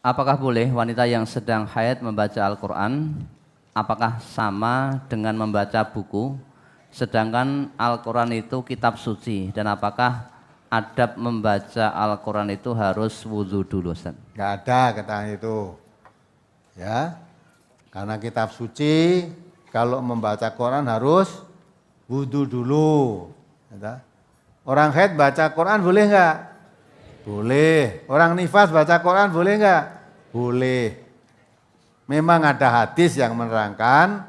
Apakah boleh wanita yang sedang haid membaca Al-Quran? Apakah sama dengan membaca buku? Sedangkan Al-Quran itu kitab suci. Dan apakah adab membaca Al-Quran itu harus wudhu dulu, Ustaz? Nggak ada keterangan itu. Ya, karena kitab suci, kalau membaca Quran harus wudhu dulu. Ya. Orang haid baca Quran boleh nggak? Boleh. Orang nifas baca Quran boleh nggak? Boleh. Memang ada hadis yang menerangkan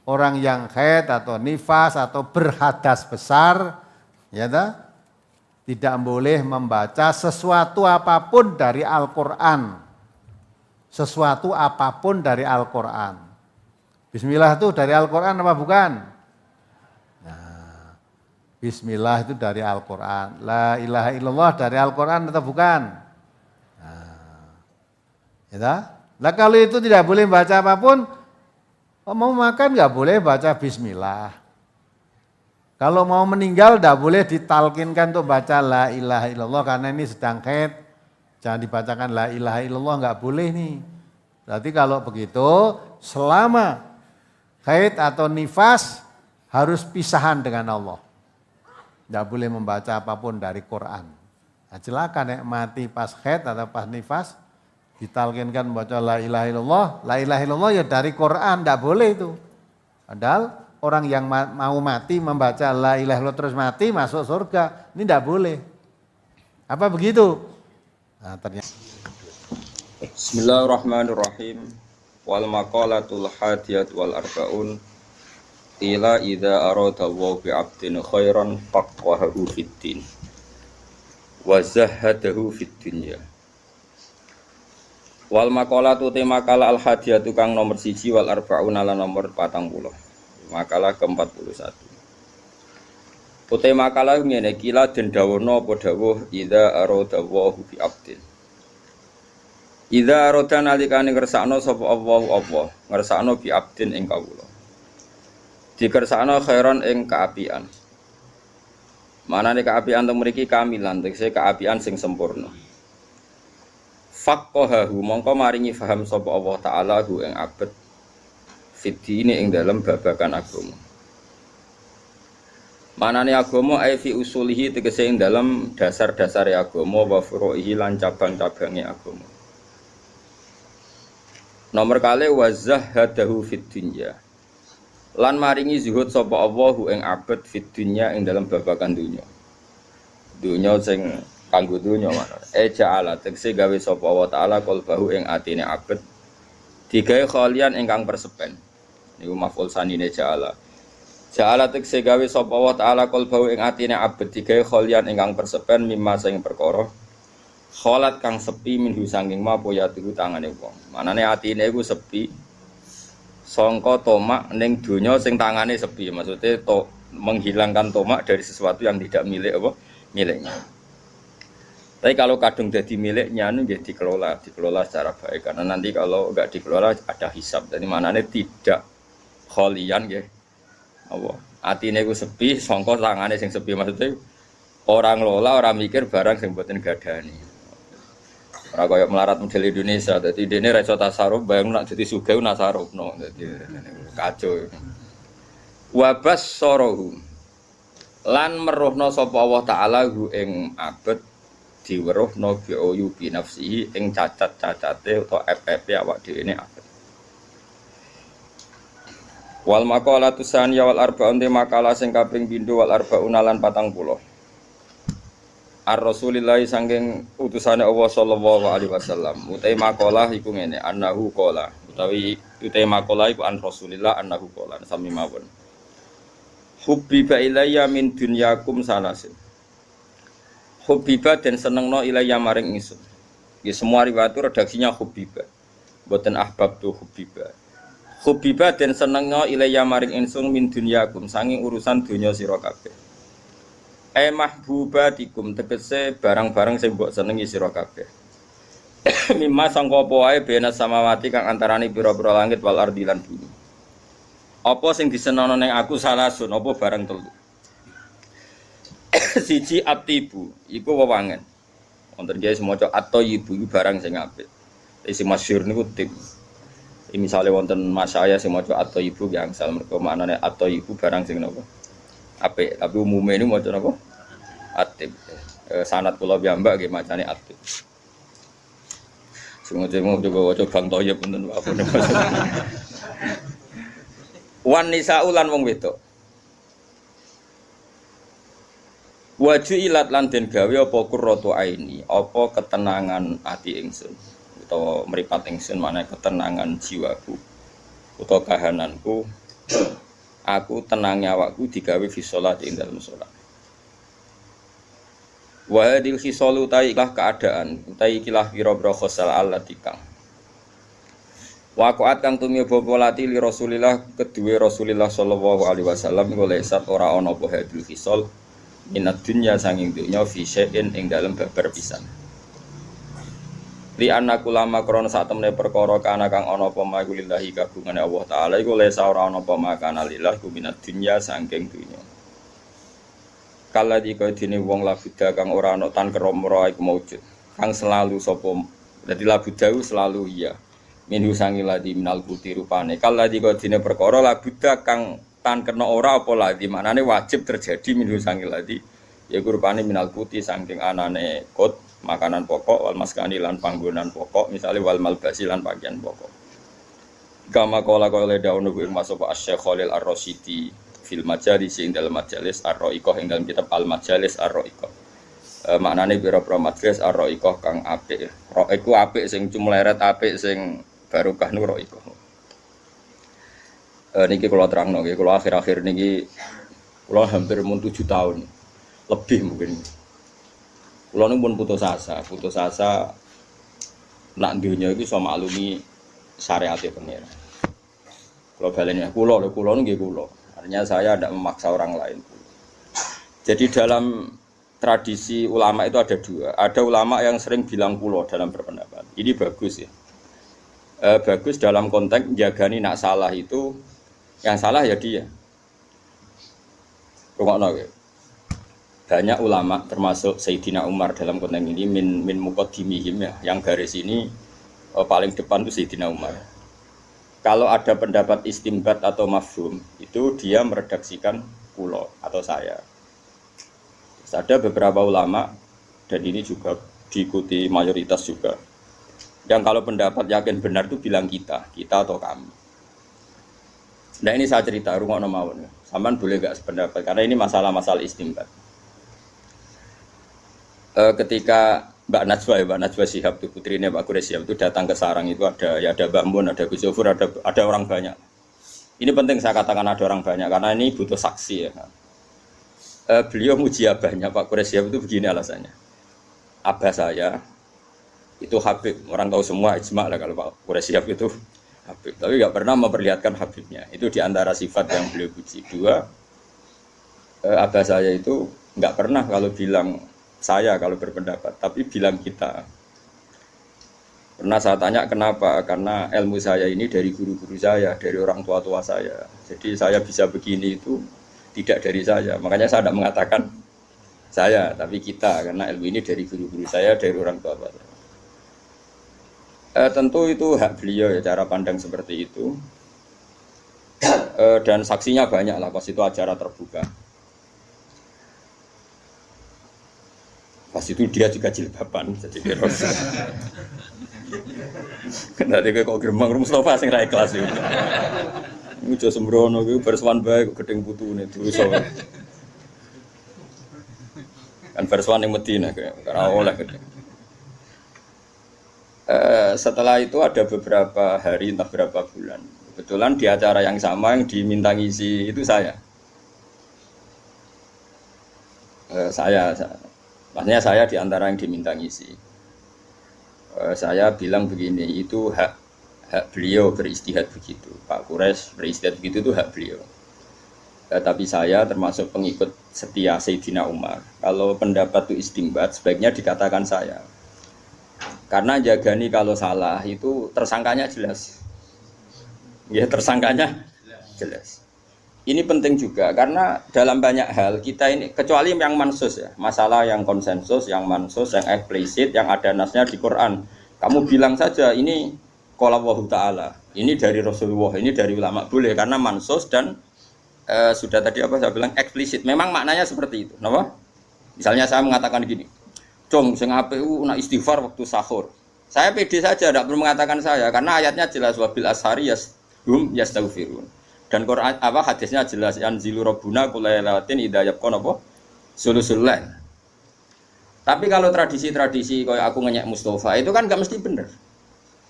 orang yang haid atau nifas atau berhadas besar, ya tidak boleh membaca sesuatu apapun dari Al-Quran. Sesuatu apapun dari Al-Quran. Bismillah itu dari Al-Quran apa bukan? Bismillah itu dari Al-Quran. La ilaha illallah dari Al-Quran atau bukan? Nah, kalau itu tidak boleh baca apapun, mau makan nggak boleh baca Bismillah. Kalau mau meninggal tidak boleh ditalkinkan untuk baca la ilaha illallah karena ini sedang haid. Jangan dibacakan la ilaha illallah, nggak boleh nih. Berarti kalau begitu selama haid atau nifas harus pisahan dengan Allah. Tidak boleh membaca apapun dari Quran. Nah, silakan ya, mati pas haid atau pas nifas, ditalkinkan membaca la ilaha illallah. La ilaha illallah ya dari Quran, tidak boleh itu. Padahal orang yang mau mati membaca la ilaha illallah terus mati masuk surga, ini tidak boleh. Apa begitu? Nah, ternyata. Bismillahirrahmanirrahim. Wal maqalatul hadiyat wal arbaun. Ila idza arada wa bi 'abdin khairan faqahahu fid din wa zahhadahu fid dunya. Wal maqalatu te makalah al hadiyatu kang nomor 1 wal arbaun lan nomor 40. Makalah ke-41. Utai makalah ngene kila den dawono apa dawuh idza arada wa bi 'abdin. Idza arada nalikane ngersakno sapa Allah ngersakno bi 'abdin ing kawula. Dikersakno khairan ing kaapian. Manane kaapian teng mriki kamilan, tegese kaapian sing sempurna. Faqahahu mongko maringi faham sapa Allah taala hu ing abet fidine ing dalem babagan agama. Manane agama ai fi usulihi tegese ing dalem dasar-dasare agama wa furu'ihi lan cabang-cabange agama. Nomor kali wazahhadahu fid dunya. Lan maringi zuhud sapa Allahu ing abad fid dunya ing dalam babagan dunya. Dunya sing kanggo dunya mana? Ja'ala tegese gawe sapa Allah taala qalbahu ing atine abad digawe khalian ingkang persepen. Niku maf'ul sanine ja'ala. Ja'ala tegese gawe sapa Allah taala qalbahu ing atine abad digawe khalian ingkang persepen mimma sing perkara kholat kang sepi minhu sanging ma poya tuku tangane wong. Manane atine iku sepi sangka tomak ning donya sing tangane sepi, maksudnya menghilangkan tomak dari sesuatu yang tidak milik miliknya. Tapi kalau kadung jadi miliknya nggih dikelola secara baik karena nanti kalau enggak dikelola ada hisab. Jadi manane tidak kholian nggih. Apa? Atine iku sepi sangka tangane sing sepi, maksudnya orang ngelola, orang mikir barang sing mboten gadani. Ora kaya melarat model Indonesia, dadi dene ra iso tasarruf, bayang nak dadi sugih nasarufno, dadi kacau. Wa bassarahu lan meruhna sapa Allah taala hu ing abet diweruhna bi uyubi nafsihi ing cacat-cacate utawa FF awak dhewe ne abet. Wal maqalatu saniyah wal arba'un te makalah sing kaping pindho wal arba'un lan 40. Ar-Rasulillah sangking utusane Allah sallallahu alaihi wasallam. Utai maqalah iku ngene, annahu qala. Utawi utai maqalah iku an Rasulillah annahu qala sami mawon. Hubbiba ilayya min dunyakum salasin. Hubbiba den senengno ilayya maring ingsun. Ya semua riwayat itu redaksinya hubbiba. Mboten ahbab tu hubbiba. Hubbiba den senengno ilayya maring ingsun min dunyakum sanging urusan dunya sira kabeh. Mahbubatikum tegese barang-barang sing mbok senengi sira kabeh. Mimma sangka apa wae bena samawati kang antarane pira-pira langit wal ardi lan bumi. Apa sing disenono ning aku salasun apa barang telu. Siji atibu iku wewangen. Wonten guys maca at-thayyibu iku barang sing apik. Isi masyhur niku tip. Misalnya wonten mas saya sing maca atau ibu yang asal mergo maknane atau ibu barang sing napa? Apik, tapi umumnya ini maca napa? Atib. Sanad kula piyambak nggih macane atib. Sing mau coba waca Bang Toyib punten apa. Wan nisa'u lan wong wedok. Waju ilat lan den gawe apa qurratu aini, apa ketenangan ati ingsun utawa mripat ingsun maknane ketenangan jiwaku utawa kahananku. Aku tenangnya awakku digawe fi shalat ing dalem salat. Wa hadil khisalu ta'ilah keadaan utai ikilah pira-pira khosal allati kang waqa'at kang tumeba polati li Rasulillah kedue Rasulillah sallallahu alaihi wasallam golek sat ora ana apa hadil khisal minat dunya sanging dunya fi syai'in ing dalem babar pisan li annaku lama krana sak temene perkara kana kang ana apa makulillahi kagungane Allah taala iku lesa ora ana apa makana lillah ku minat dunya sanging dunya kala dikene wong labuda kang ora ana tan keromro iku maujud kang selalu sapa dadi labuda selalu iya minhu sangi ladi minal kuti rupane kala dikene perkara labuda kang tan kena ora apa ladi maknane wajib terjadi minhu sangi ladi yaiku rupane minal kuti saking anane kot makanan pokok wal maskani lan panggonan pokok misale wal malbasi lan pakaian pokok kama kala kaya daun ku masuk Asy-Syaikh Khalil Ar-Rasyidi fil majalis ing dalam majalis Ar-Ra'iqah ing dalam kitab Al-Majalis Ar-Ra'iqah. Maknane pira-pira majalis Ar-Ra'iqah kang apik. Ra'iqah apik sing cumleret apik sing barokah nu Ra'iqah. Niki kula terangno nggih, kula akhir-akhir niki kula hampir mun 7 tahun. Lebih mungkin. Kula nu pun putus asa nak dunya iki iso maklumi syariat pengira. Kula baleni kula nu nggih kula. Artinya saya tidak memaksa orang lain. Jadi dalam tradisi ulama itu ada dua. Ada ulama yang sering bilang kulo dalam berpendapat. Ini bagus ya. Bagus dalam konteks menjagani nak salah itu. Yang salah ya dia. Banyak ulama termasuk Sayyidina Umar dalam konteks ini min muqaddimihim ya. Yang garis ini paling depan itu Sayyidina Umar. Kalau ada pendapat istimbat atau mafhum, itu dia meredaksikan kulo atau saya. Terus ada beberapa ulama, dan ini juga diikuti mayoritas juga, yang kalau pendapat yakin benar itu bilang kita atau kami. Nah ini saya cerita, rungokno mawon. Sampean boleh gak sependapat, karena ini masalah-masalah istimbat. Ketika Mbak Najwa Shihab itu putrinya Pak Quraish Shihab itu datang ke sarang itu ada Mbak Mun, ada Gus Zofur, ada orang banyak. Ini penting saya katakan ada orang banyak karena ini butuh saksi ya. Beliau muji abahnya Pak Quraish Shihab itu begini alasannya. Abah saya itu Habib, orang tahu semua ijma lah kalau Pak Quraish Shihab itu Habib, tapi nggak pernah memperlihatkan Habibnya. Itu diantara sifat yang beliau puji. Dua, abah saya itu nggak pernah kalau bilang saya kalau berpendapat, tapi bilang kita. Pernah saya tanya kenapa? Karena ilmu saya ini dari guru-guru saya, dari orang tua-tua saya. Jadi saya bisa begini itu tidak dari saya. Makanya saya tidak mengatakan saya, tapi kita. Karena ilmu ini dari guru-guru saya, dari orang tua-tua saya. Tentu itu hak beliau ya, cara pandang seperti itu. Dan saksinya banyak lah, pas itu acara terbuka. Pas itu dia juga jilbaban, jadi keros. Nanti kok gerbang Mustafa sing ra ikhlas itu. Ujo sembrono iku berswan bae kok gedeng putune dosa. Kan berswan ning Madinah ora oleh gedeng. Setelah itu ada beberapa hari entah berapa bulan. Kebetulan di acara yang sama yang diminta ngisi itu saya. Maksudnya saya di antara yang diminta ngisi. Saya bilang begini, itu hak beliau beristihad begitu. Pak Quraish beristihad begitu itu hak beliau. Tapi saya termasuk pengikut setia Sayyidina Umar. Kalau pendapat itu istimbat, sebaiknya dikatakan saya. Karena jagani kalau salah itu tersangkanya jelas. Ya tersangkanya jelas. Ini penting juga karena dalam banyak hal kita ini kecuali yang mansus ya, masalah yang konsensus, yang mansus, yang eksplisit, yang ada nasnya di Quran Kamu bilang saja ini qala Allahu taala, ini dari Rasulullah, ini dari ulama boleh karena mansus dan sudah tadi apa saya bilang eksplisit. Memang maknanya seperti itu. Kenapa? Misalnya saya mengatakan gini, "Cung, sing APU nak istighfar waktu sahur." Saya pede saja, tidak perlu mengatakan saya karena ayatnya jelas wabil ashari yashum yastaghfirun. Dan Quran apa hadisnya jelas anzilu rabbuna kulailatin idza yabqa apa? Sulusul lail. Tapi kalau tradisi-tradisi kayak aku ngenyek Mustafa itu kan enggak mesti bener.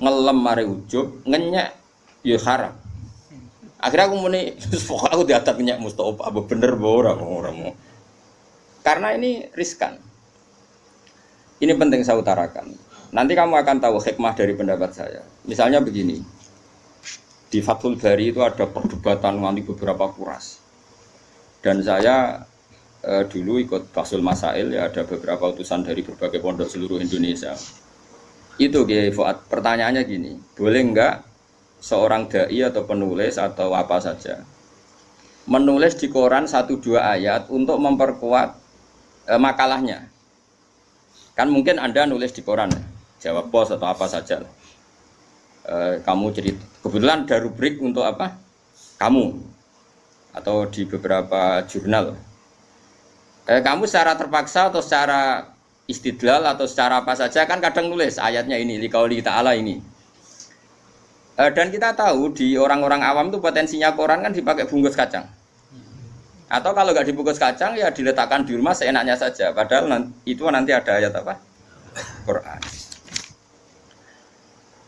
Ngelem mare ujub, ngenyek ya haram. Akhirnya aku muni, pokoknya aku diatat ngenyek Mustafa, apa bener orang. Karena ini riskan. Ini penting saya utarakan. Nanti kamu akan tahu hikmah dari pendapat saya. Misalnya begini, di Fathul Bari itu ada perdebatan nanti beberapa kuras. Dan saya dulu ikut Fathul Masail, ya ada beberapa utusan dari berbagai pondok seluruh Indonesia. Itu Fuad, pertanyaannya gini, boleh enggak seorang dai atau penulis atau apa saja menulis di koran 1-2 ayat untuk memperkuat makalahnya? Kan mungkin Anda nulis di koran, Jawab Pos atau apa saja. Kamu jadi kebetulan ada rubrik untuk apa? Kamu atau di beberapa jurnal. Kamu secara terpaksa atau secara istidlal atau secara apa saja kan kadang nulis ayatnya ini liqauli ta'ala ini. Dan kita tahu di orang-orang awam itu potensinya koran kan dipakai bungkus kacang. Atau kalau nggak dibungkus kacang ya diletakkan di rumah seenaknya saja. Padahal itu nanti ada ayat apa? Quran.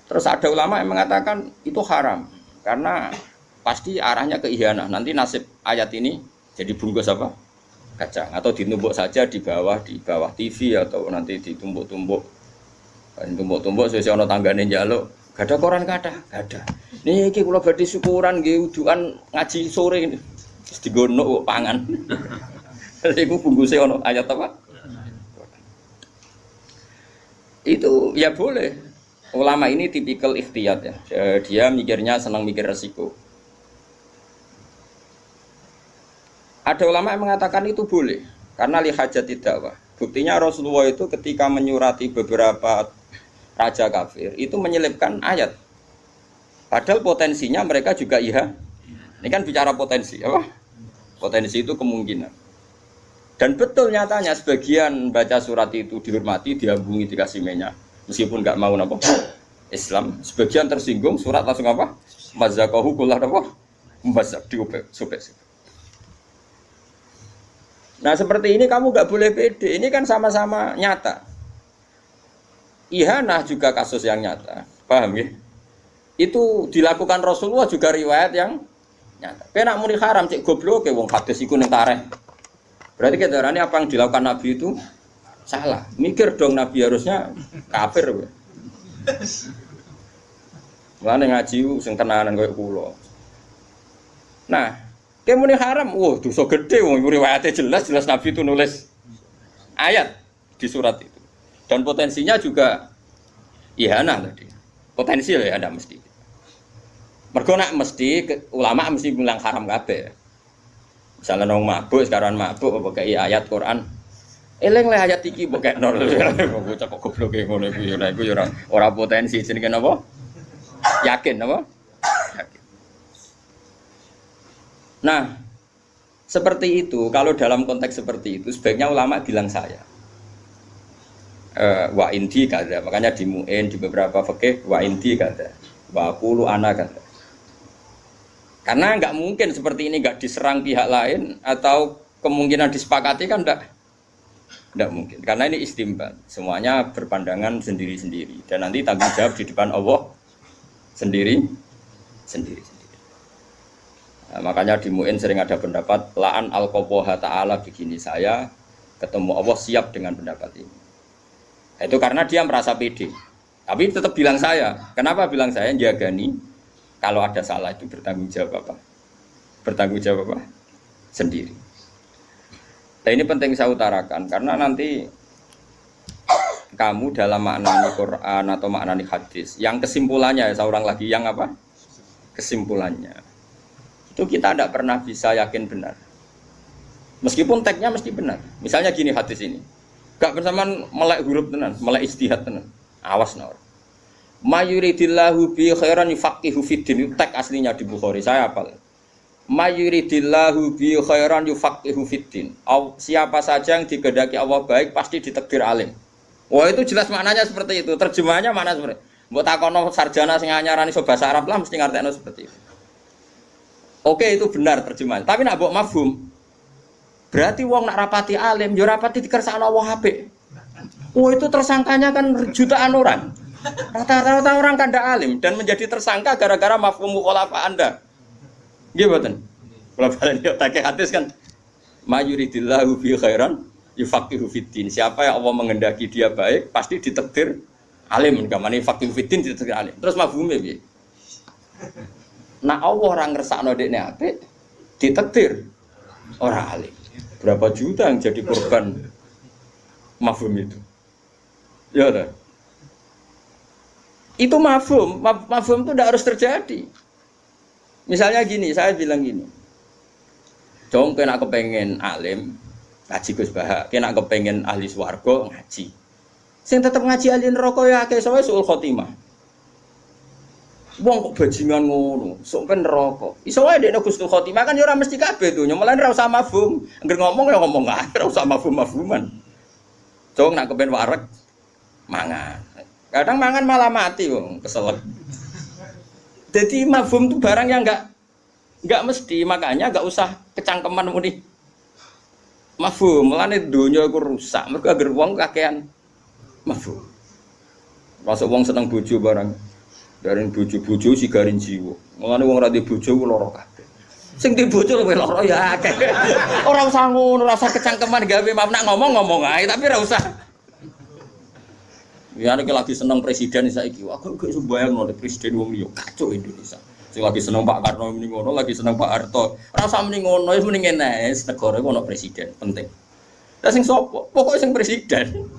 Terus ada ulama yang mengatakan itu haram karena pasti arahnya ke ihanah. Nanti nasib ayat ini jadi bungkus apa? Kacang atau ditumbuk saja di bawah TV atau nanti ditumbuk-tumbuk sesuai ono tanggane njaluk. Gak ada koran gak ada. Niki kula badhe syukuran nggih udukan ngaji sore ini. Wis digono pangan. Iku bungkuse ono ayat apa? Itu ya boleh. Ulama ini tipikal ikhtiyat ya. Dia mikirnya senang mikir resiko. Ada ulama yang mengatakan itu boleh karena lihajat dakwah. Buktinya Rasulullah itu ketika menyurati beberapa raja kafir itu menyelipkan ayat. Padahal potensinya mereka juga iya. Ini kan bicara potensi, apa? Potensi itu kemungkinan. Dan betul nyatanya sebagian baca surat itu dihormati, diambungi, dikasih minyak, meskipun nggak mau apa Islam. Sebagian tersinggung surat langsung apa? Mazakahu kullah apa? Membazak diobek, sobek. Nah seperti ini kamu nggak boleh pede. Ini kan sama-sama nyata. Ihanah juga kasus yang nyata, paham ya? Itu dilakukan Rasulullah juga riwayat yang nyata. Kena muni haram cek goblok ke wong hadis iku ning tareh. Berarti kedarane apa yang dilakukan Nabi itu salah. Mikir dong Nabi harusnya kafir kowe. Mulane ngaji sing tenanan koyo kula. Nah, muni haram, wah dosa gede wong riwayatnya jelas Nabi itu nulis ayat di surat itu. Dan potensinya juga ihanah tadi. Potensial ya ada mesti. Mergo nak mesti ulama mesti bilang haram kabeh. Misalnya nong mabuk sekarang mabuk pakai ayat Quran. Eling le ayat iki pakai nol. Bocah kok goblok ngono iku ya ora potensi jenenge napa? Yakin napa? Yakin. Nah, seperti itu kalau dalam konteks seperti itu sebaiknya ulama bilang saya. Wa indi kada, makanya di mu'in di beberapa fikih wa indi kada, wa qulu ana kada. Karena enggak mungkin seperti ini enggak diserang pihak lain atau kemungkinan disepakati kan enggak mungkin. Karena ini istimbat, semuanya berpandangan sendiri-sendiri dan nanti tanggung jawab di depan Allah sendiri. Nah, makanya di mu'in sering ada pendapat la'an al-qaboha ta'ala begini, saya ketemu Allah siap dengan pendapat ini. Itu karena dia merasa pede. Tapi tetap bilang saya. Kenapa bilang saya? Jagani. Kalau ada salah itu bertanggung jawab apa? Bertanggung jawab apa? Sendiri. Nah ini penting saya utarakan. Karena nanti kamu dalam maknani Quran atau maknani hadis. Yang kesimpulannya, saya ulang lagi. Yang apa? Kesimpulannya. Itu kita tidak pernah bisa yakin benar. Meskipun teksnya mesti benar. Misalnya gini hadis ini. Gak bersamaan melek huruf tenan, melek ijtihad tenan. Awas nor. Mayuridillahu bi khairan yufaqihu fiddin. Teks aslinya di Bukhari, saya hafal. Mayuridillahu bi khairan yufaqihu fiddin. Siapa saja yang dikehendaki Allah baik pasti ditakdir alim. Wah, itu jelas maknanya seperti itu. Terjemahannya mana seperti? Mbok takono sarjana sing anyarani iso basa Arab lah mesti ngartekno seperti itu. Oke, itu benar terjemahan. Tapi nak mbok mafhum. Berarti wong nak rapati alim, yo rapati dikersakno Allah apik. Oh, itu tersangkanya kan jutaan orang. Rata-rata orang kan ndak alim dan menjadi tersangka gara-gara mafhum mukhalafah Anda. Nggih mboten. Kula balen yo tak hadis kan mayuridillahu bi khairan yufaqihu fiddin. Siapa yang Allah menghendaki dia baik pasti ditakdir alim. Gamane faqihu fiddin ditakdir alim. Terus mafhume piye? Nah Allah orang ngersakno dekne apik ditakdir orang alim. Berapa juta yang jadi korban mafhum itu? Ya udah. Itu mafhum itu tidak harus terjadi. Misalnya gini, saya bilang gini. Jong kena kepengen alim, ngaji Gus Bahak, kena kepengen ahli swarga ngaji. Sing tetep ngaji ahli neraka ya akeh sowe suul khotimah. Wong kok bajingan ngono, sok ben neraka. Iso wae dekne Gus khotimah kan ya ora mesti kabeh to, nyemelen ora usah mafhum. Angger ngomong ya ngomong ae, ora usah mafhum-mafhuman. Jong nak kepen wareg mangan. Kadang mangan malah mati wong, keselek. Jadi mafhum itu barang yang enggak mesti, makanya enggak usah kecangkeman muni. Mafhum, mulane donya iku rusak, mergo agar wong kakean mafhum. Masuk wong seneng bojo barang. Dari bojo-bojo sigarin jiwa. Mulane wong ra di bojo ku lara kabeh. Sing di bojo luwih lara ya akeh. Ora usah ngono, ora usah kecangkeman gawe nak ngomong ae, tapi ora usah. Ya nek lagi seneng presiden saiki, aku gak iso bayangno presiden wong liya kacau Indonesia. Sing lagi seneng Pak Karno muni ngono, lagi seneng Pak Harto. Ora usah muni ngono, wis muni ngene, negara iku ono presiden, penting. Lah sing sapa? Pokoke sing presiden.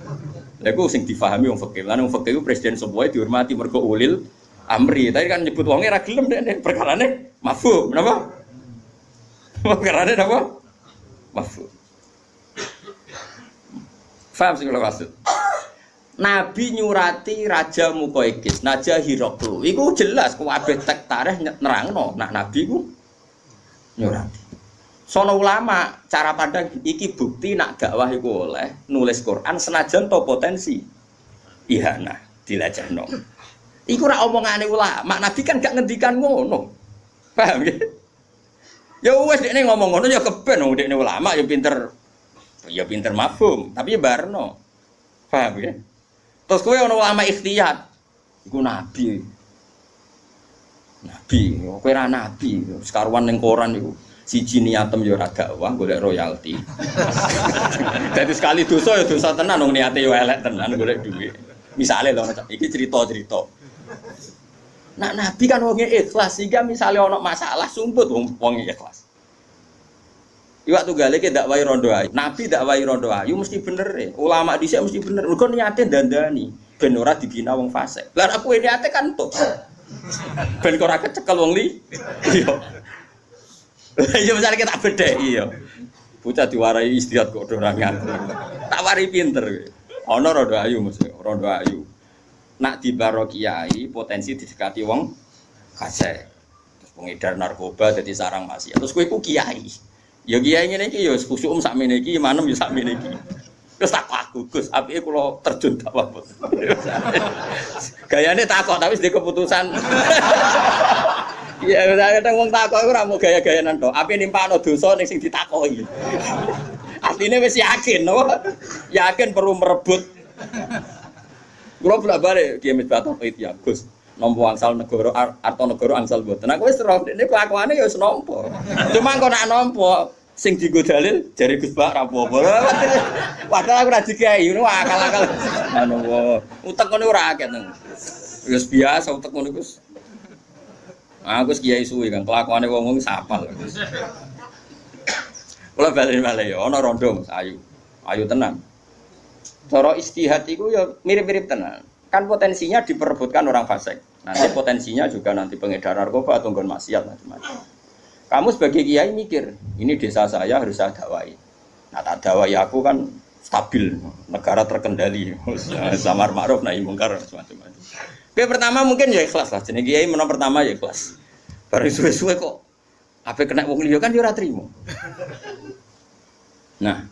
Lha iku sing difahami wong fikih. Lan wong fikih presiden semuanya dihormati mergo ulil amri. Tadi kan nyebut wonge ra gelem nek perkarane mafhum, napa? Perkarane napa? Mafhum. Faham sing kula maksud? Nabi nyurati Raja Muqawqis, Raja Hiraqlu. Iku jelas kabeh tek tarikh nerangno, nah Nabi ku nyurati. Sono ulama cara pandang iki bukti nak dakwah iku oleh nulis Quran senajan to potensi ihana dilajahno. Iku ora omongane ulama, Nabi kan gak ngendikan ngono. Paham nggih? Ya wis dekne ngomong ngono ya keben wong dekne ulama ya pinter mafhum, tapi ya barno. Paham nggih? Terus kowe ana ulama ikhtiyat. Iku nabi. Nabi, kowe ra nabi, sekaruan ning koran iku. Siji niatem ya ora dakwah golek royalti. Dadi sekali dosa ya dosa tenan wong niate ya elek tenan golek dhuwit. Misale lho iki cerita-cerita. Nak nabi kan wong ikhlas sehingga misale ana masalah sumput wong ikhlas. Iwak tunggale ki dakwah rondo ayu. Nabi dakwah rondo ayu mesti bener e. Ulama dhisik mesti bener. Mergo niate dandani ben ora dibina wong fasik. Lah aku niate kan tok. Ben ora kecekel wong li. Iya. Ya misale kita bedheki ya. Bocah diwarai istihad kok ora nganti. Tak wari pinter. Ana rondo ayu mesti, rondo ayu. Nak dibaro kiai potensi didekati wong fasik. Terus pengedar narkoba dadi sarang maksiat. Terus kowe iku kiai. Ya kiai ngene iki ya khusuk sakmene iki manem ya sakmene iki. Terus tak aku Gus, apike kula terjun dakwah. Gayane takok tapi ndek keputusan. Ya kadang wong takok iku ora mau gaya-gayanan tok. Ape nimpakno dosa ning sing ditakoki. Asline wis yakin, apa? Yakin perlu merebut. Kula bolak-balik Kiai Misbah Tauhid ya Gus. Nampa angsal negara atau negara angsal mboten. Aku wis roh dene kelakuane ya wis nampa. Cuma kok nak nampa sing dienggo dalil jare Gus Bak ra apa-apa. Padahal aku ra dikai ngono akal-akal. Anu utek ngono ora akeh nang. Wis biasa utek ngono Gus. Aku wis kiai suwi kan kelakuane wong-wong sapal. Kula bali-bali ya ana rondo Mas Ayu. Ayu tenan. Cara istihad iku ya mirip-mirip tenan. Kan potensinya diperebutkan orang fasik. Nanti potensinya juga nanti pengedar narkoba atau nggon maksiat macam-macam. Kamu sebagai kiai mikir, ini desa saya harus saya dakwai. Nah, tak dakwai aku kan stabil, negara terkendali, samar ma'ruf nahi mungkar macam-macam. Oke, pertama mungkin ya ikhlas lah. Jenenge kiai menawa pertama ya ikhlas. Bareng suwe-suwe kok ape kena wong liya kan yo ora trimo. Nah,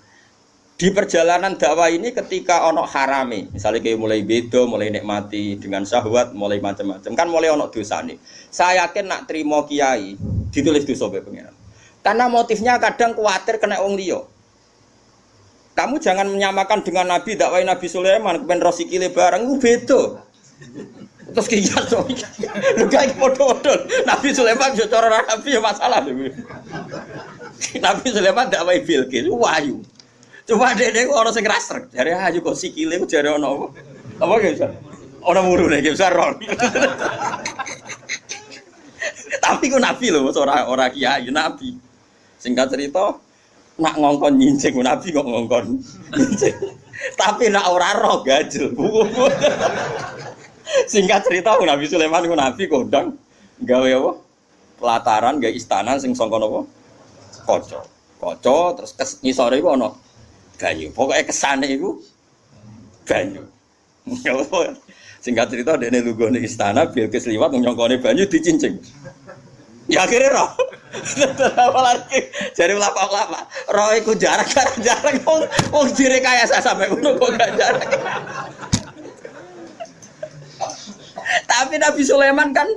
di perjalanan dakwah ini ketika ono harame, misalnya kayak mulai beda, mulai nikmati dengan syahwat, mulai macam-macam, kan mulai ono dosane. Saya yakin nak trimo kiai ditulis dosa be pengiran. Karena motifnya kadang khawatir kena wong liya. Kamu jangan menyamakan dengan Nabi, dakwah Nabi Sulaiman kepen rosikile barang itu beda. Terus kiai so, lu kayak podo-podo. Nabi Sulaiman bisa cara Nabi ya masalah. Nabi Sulaiman dakwah Bilqis wahyu. Coba dek orang sing rasrek, jare ayu kok sikile ku jare ono apa ge bisa. Ono murune ge bisa ron. Tapi ku Nabi lho, ora kiai Nabi. Singkat cerita nak ngongkon nyincing Nabi kok ngongkon nyincing. Tapi nak ora roh gajel. Singkat cerita Nabi Sulaiman ku Nabi kodang gawe apa? Pelataran gawe istana sing sangka napa? Kaca. Kaca terus ngisore iku ana banyu. Pokoke kesane iku banyu. Singkat cerita dene lunggone istana Bilqis liwat nyongkone banyu dicincing. Ya akhirnya roh. Apalagi jare ulama-ulama, roh iku jarak wong direkayasa sampai ngono kok gak jarak. Tapi Nabi Sulaiman kan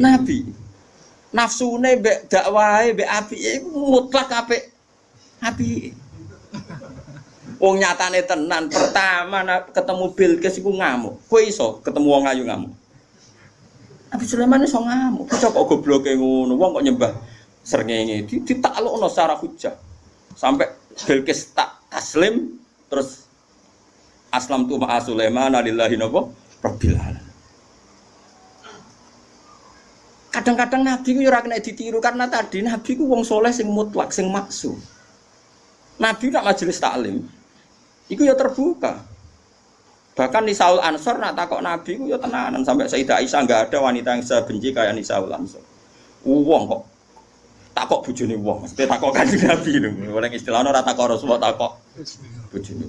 nabi. Nafsune mbek dakwahe mbek apike iku mutlak apik. Apik. Wong nyatane tenan pertama ketemu Bilqis iku ngamuk. Kowe iso ketemu wong ayu ngamuk. Nabi Sulaiman iso ngamuk. Kok gobloke ngono, wong kok nyembah srengenge ditaklukno secara hujjah. Sampai Bilqis tak taslim terus aslam tu ma'a Sulaiman lillahi rabbil alamin. Kadang-kadang Nabi ku ora kena ditiru karena tadi Nabi ku wong soleh sing mutlak, sing maksum. Nabi nak majelis taklim iku ya terbuka. Bahkan Nisaul Ansor nak takok Nabi ku ya tenanan sampai Sayyidah Aisyah enggak ada wanita yang sebenci kayak Nisaul Ansor. Wong kok takok bojone wong, mesti takok Kanjeng Nabi lho. Oleh istilahnya ora takok Rasulullah takok bojone.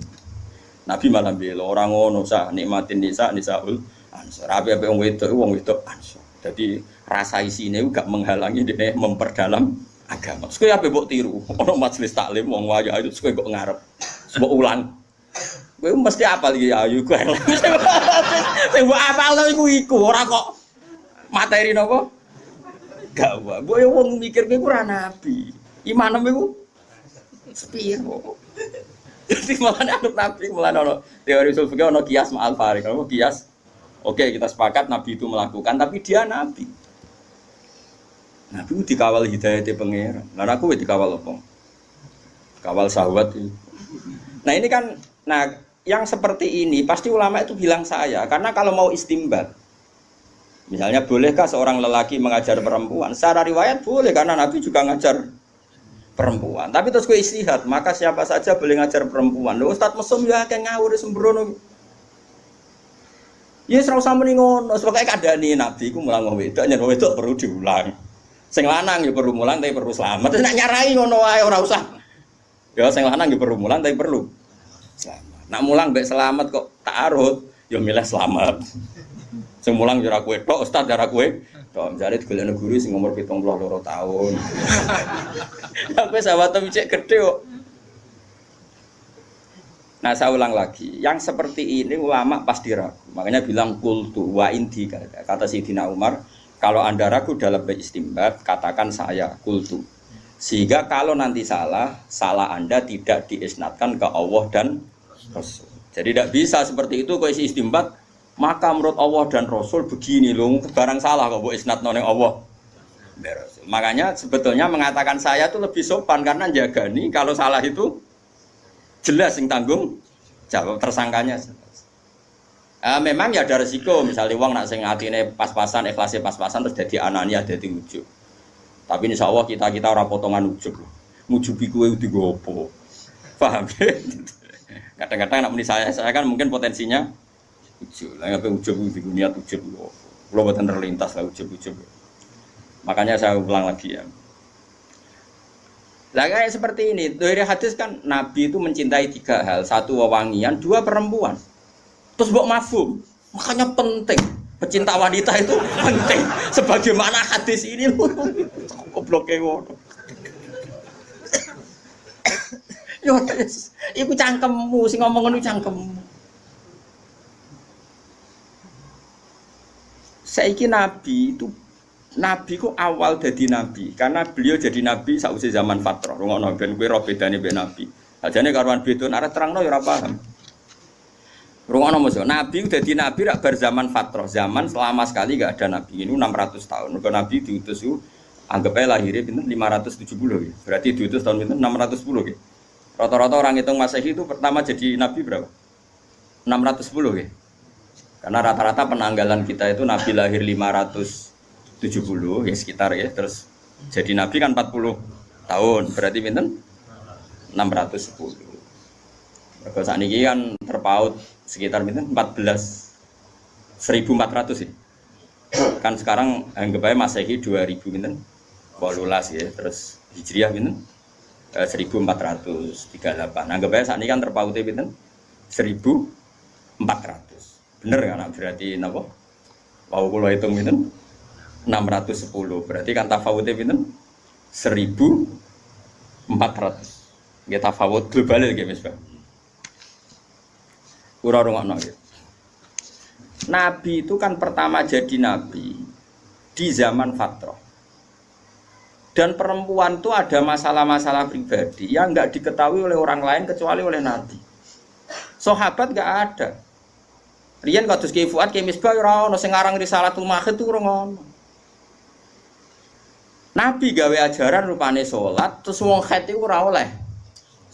Nabi malah bela orang ngono sah nikmatin Nisaul Ansor. Ape-ape wong wedok Ansor. Jadi rasa isine gak menghalangi dene memperdalam agama. Terus kowe ape mbok tiru? Ono majelis taklim wong wayu ayu terus kowe kok ngarep. Mbok ulang. Kowe mesti apal iki ayu kowe. Sing mbok apal iku ora kok materi napa? Gak wae. Mbok yo wong mikir kowe ora nabi. Imanem iku sepiro. Jadi malah anut nabi malah ono teori usul fikih ono kias ma'al farik. Ono kias. Oke, kita sepakat nabi itu melakukan tapi dia nabi. Nabi itu dikawal hidayahnya pangeran. Lah aku dikawal apa? Kawal syahwat itu. Nah ini kan, yang seperti ini pasti ulama itu bilang saya, karena kalau mau istimbat, misalnya bolehkah seorang lelaki mengajar perempuan? Secara riwayat boleh karena Nabi juga ngajar perempuan. Tapi terus gue istihad, maka siapa saja boleh ngajar perempuan. Loh Ustaz mesum ya kayak ngawur sembrono. Ya serau sama nih ngono, sebabnya keadaan Nabi ku mulang wedok, nyen wedok perlu diulang. Sing lanang ya perlu mulang tapi perlu selamat. Terus nak nyarai ngono wae ora usah. Ya sing lanang ya perlu mulang tapi perlu selamat. Nak mulang mbek selamat kok ta'arud, ya milih selamat. Sing mulang ya ora kowe tok, ustaz ora kowe. Tok jare digolekno guru sing umur 72 tahun. Sampai sahabat cek gede kok. Nah saya ulang lagi, yang seperti ini ulama pasti ragu. Makanya bilang kultu wa inti kata Sayyidina Umar, kalau anda ragu dalam beristimbat, katakan saya kultu. Sehingga kalau nanti salah anda tidak diisnadkan ke Allah dan Rasul. Jadi tidak bisa seperti itu kalau isi istimbat, maka menurut Allah dan Rasul begini loh, barang salah kalau isnad noleng Allah. Makanya sebetulnya mengatakan saya itu lebih sopan karena jaga nih kalau salah itu jelas yang tanggung jawab tersangkanya. Memang ya ada resiko misalnya uang nak sing atine pas-pasan ikhlasnya pas-pasan terus jadi anania jadi ujub. Tapi insya Allah kita orang potongan ujub. Ngujubi kowe digopo. Paham ya? Kadang-kadang nak muni saya kan mungkin potensinya ujub. Lah ngapain ujub niat ujub. Kalau buatan terlintas lah ujub-ujub. Makanya saya ulang lagi ya. Lah kayak seperti ini, dari hadis kan Nabi itu mencintai 3 hal, 1 wewangian, 2 perempuan. Terus mbok mafhum, makanya penting. Pecinta wanita itu penting. Sebagaimana hadis ini loh. Gobloknya ngono. Yo, iku cangkemmu sing ngomong ngono cangkemmu. Saiki Nabi ku awal jadi nabi karena beliau jadi nabi sausé zaman fatrah. Rungokno ben kowe ro bedane mbek nabi. Ajane karuan beda arep terangno ya ora paham. Rungokno mesti nabi dadi nabi rak bar zaman fatrah. Zaman selama sekali enggak ada nabi. Ini 600 tahun. Mergo nabi diutus ku anggap ae lahirnya pinten 570 ya. Berarti diutus tahun pinten 610 ya. Rata-rata orang hitung Masehi itu pertama jadi nabi berapa? 610 ya. Karena rata-rata penanggalan kita itu nabi lahir 570 ya sekitar ya. Terus jadi nabi kan 40 tahun. Berarti pinten 610. Mergo sakniki kan terpaut sekitar pinten 1400 ya. Kan sekarang anggap aja Masehi 2000 pinten 18 ya. Terus Hijriah pinten 1438. Anggap aja sakniki kan terpautnya pinten 1400. Bener kan berarti napa? Wau kula hitung pinten 610. Berarti kan tafawute pinten 1400. Nggih tafawut global iki Mas Bang. Ora rungokno iki. Nabi itu kan pertama jadi nabi di zaman fatrah. Dan perempuan itu ada masalah-masalah pribadi yang enggak diketahui oleh orang lain kecuali oleh Nabi. Sahabat enggak ada. Riyen kados Ki Fuad Ki Misbah ora ono sing aran Risalatul Mahid itu ora ono. Nabi gawe ajaran rupane salat terus wong haid iku ora oleh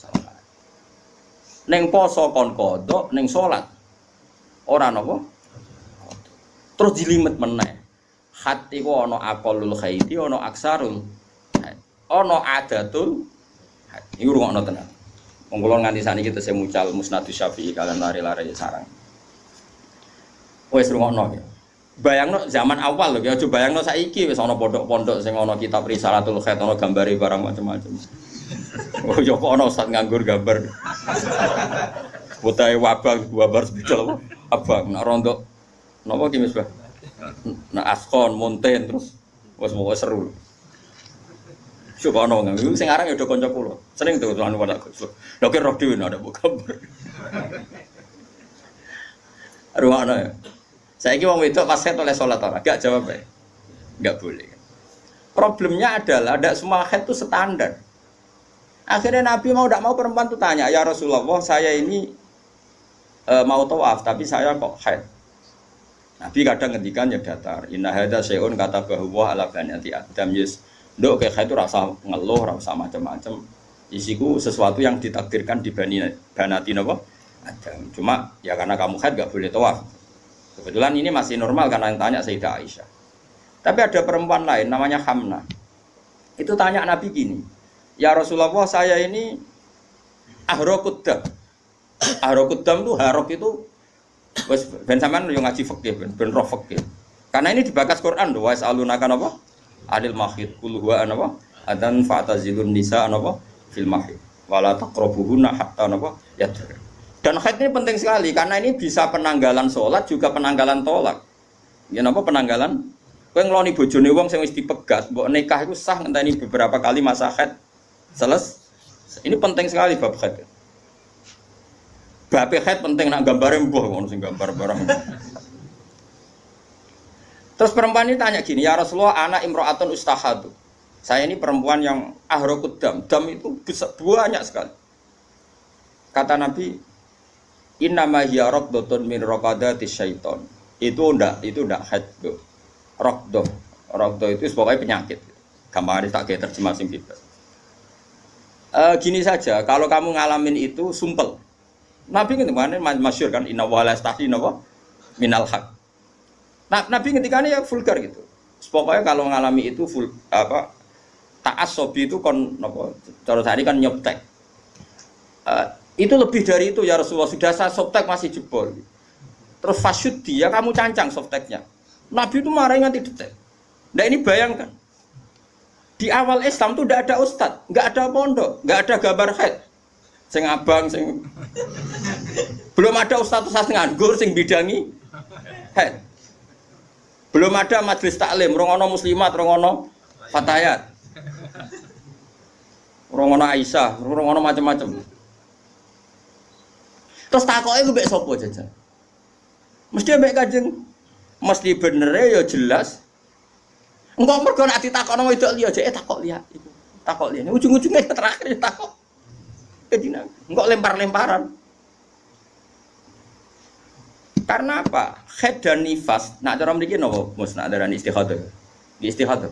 salat. Ning poso kon qodho ning salat ora napa? Terus dilimet meneh. Haid iku ana aqallul haidi ana aksarul haid. Ana adatul haid. Iku rungokno tenan. Wong kula nganti saniki tesih mucal Musnadus Syafi'i kalian lari-lari sarang. Wes rungokno ya. Bayangno zaman awal lho ya, aja bayangno saiki wis ana pondok-pondok sing ana kitab Risalatul Khair ana gambare barang macam-macam. Oh ya kok ana ustaz nganggur gambar. Putahe wabar spidol abang nek rondo napa ki Mas Bah? Nek askon monten terus wis moga seru. Coba ana nganggo sing aran ya do kanca kula. Sering tuh anu pada Gus. Lho ki roh dhewe ada gambar. Ruangno ya. Saiki wong wedok pas haid oleh salat ora? Enggak jawab ya. Enggak boleh. Problemnya adalah tidak semua haid itu standar. Akhirnya Nabi mau tidak mau perempuan itu tanya, "Ya Rasulullah, saya ini mau tawaf tapi saya kok haid." Nabi kadang ngendikan ya datar. Inna hadza syai'un katabahu wa ala banati Adam yes. Nduk kayak haid itu rasa ngeluh, rasa macam-macam. Isiku sesuatu yang ditakdirkan di banati napa? Adam. Cuma ya karena kamu haid enggak boleh tawaf. Kebetulan ini masih normal karena yang tanya Sayyidah Aisyah. Tapi ada perempuan lain namanya Hamnah. Itu tanya Nabi gini, "Ya Rasulullah, saya ini ahrokuddam." Ahrokuddam itu harok itu ben sampean yo ngaji fikih ben roh fikih. Karena ini dibakas Quran lho, wa yas'alunaka apa? Anil mahid qul huwa anapa? Adan fa'tazilun nisa anapa? Fil mahid. Wala taqrabuhunna hatta anapa? Yadhur. Dan haid ini penting sekali karena ini bisa penanggalan sholat juga penanggalan tolak. Ya napa penanggalan? Kowe ngloni bojone wong sing wis dipegat, mbok nikah iku sah ngenteni beberapa kali masa haid selesai. Ini penting sekali bab haid. Bab haid penting nak gambare mbuh ngono sing gambar barang. Terus perempuan ini tanya gini, "Ya Rasulullah, anak imro'atun ustahadu." Saya ini perempuan yang ahrokuddam. Dam itu banyak sekali. Kata Nabi, "Innama hiya raqdatun min raqadatis syaiton." Itu ndak haid tuh. Raqdah itu pokoknya penyakit. Gampang tak kayak terjemah sing bebas. Gini saja, kalau kamu ngalamin itu sumpel. Nabi ngendikan masyhur kan inna wa la yastahi napa minal haq. Nah, Nabi ngendikannya ya vulgar gitu. Pokoknya kalau ngalami itu ta'assobi itu kon napa cara tadi kan nyoptek. Itu lebih dari itu ya Rasulullah, sudah saya softtek masih jebol. Terus fasyud dia kamu cancang softteknya. Nabi itu marah nganti detek. Nah ini bayangkan. Di awal Islam itu tidak ada ustadz, nggak ada pondok, nggak ada gambar haid. Sing abang, sing belum ada ustadz nganggur, sing bidangi haid. Belum ada majelis taklim, rong ono muslimat, rong ono fatayat. Rong ono Aisyah, rong ono macam-macam. Terus takoke ku mbek sapa jajan? Mesti mbek Kanjeng. Mesti bener ya jelas. Engko mergo nek ditakokno wedok liya jek takok liya iku. Takok liya. Ujung-ujungnya terakhir takok. Kedina. Engko lempar-lemparan. Karena apa? Haid dan nifas. Nak cara mriki napa? Mus nak darani istikhadah. Di istikhadah.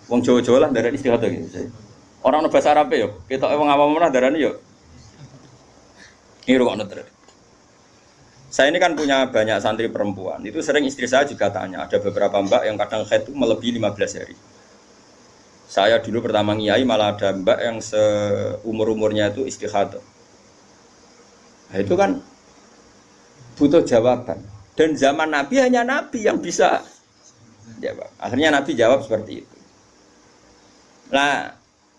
Wong Jawa-Jawa lah darani istikhadah gitu. Orang bahasa Arab yo, ketoke wong awam ora darani yo. Ini rungokno terus. Saya ini kan punya banyak santri perempuan. Itu sering istri saya juga tanya. Ada beberapa mbak yang kadang haid itu melebihi 15 hari. Saya dulu pertama ngiyai malah ada mbak yang seumur-umurnya itu istikhadah. Nah, itu kan butuh jawaban. Dan zaman Nabi hanya Nabi yang bisa jawab. Akhirnya Nabi jawab seperti itu. Nah,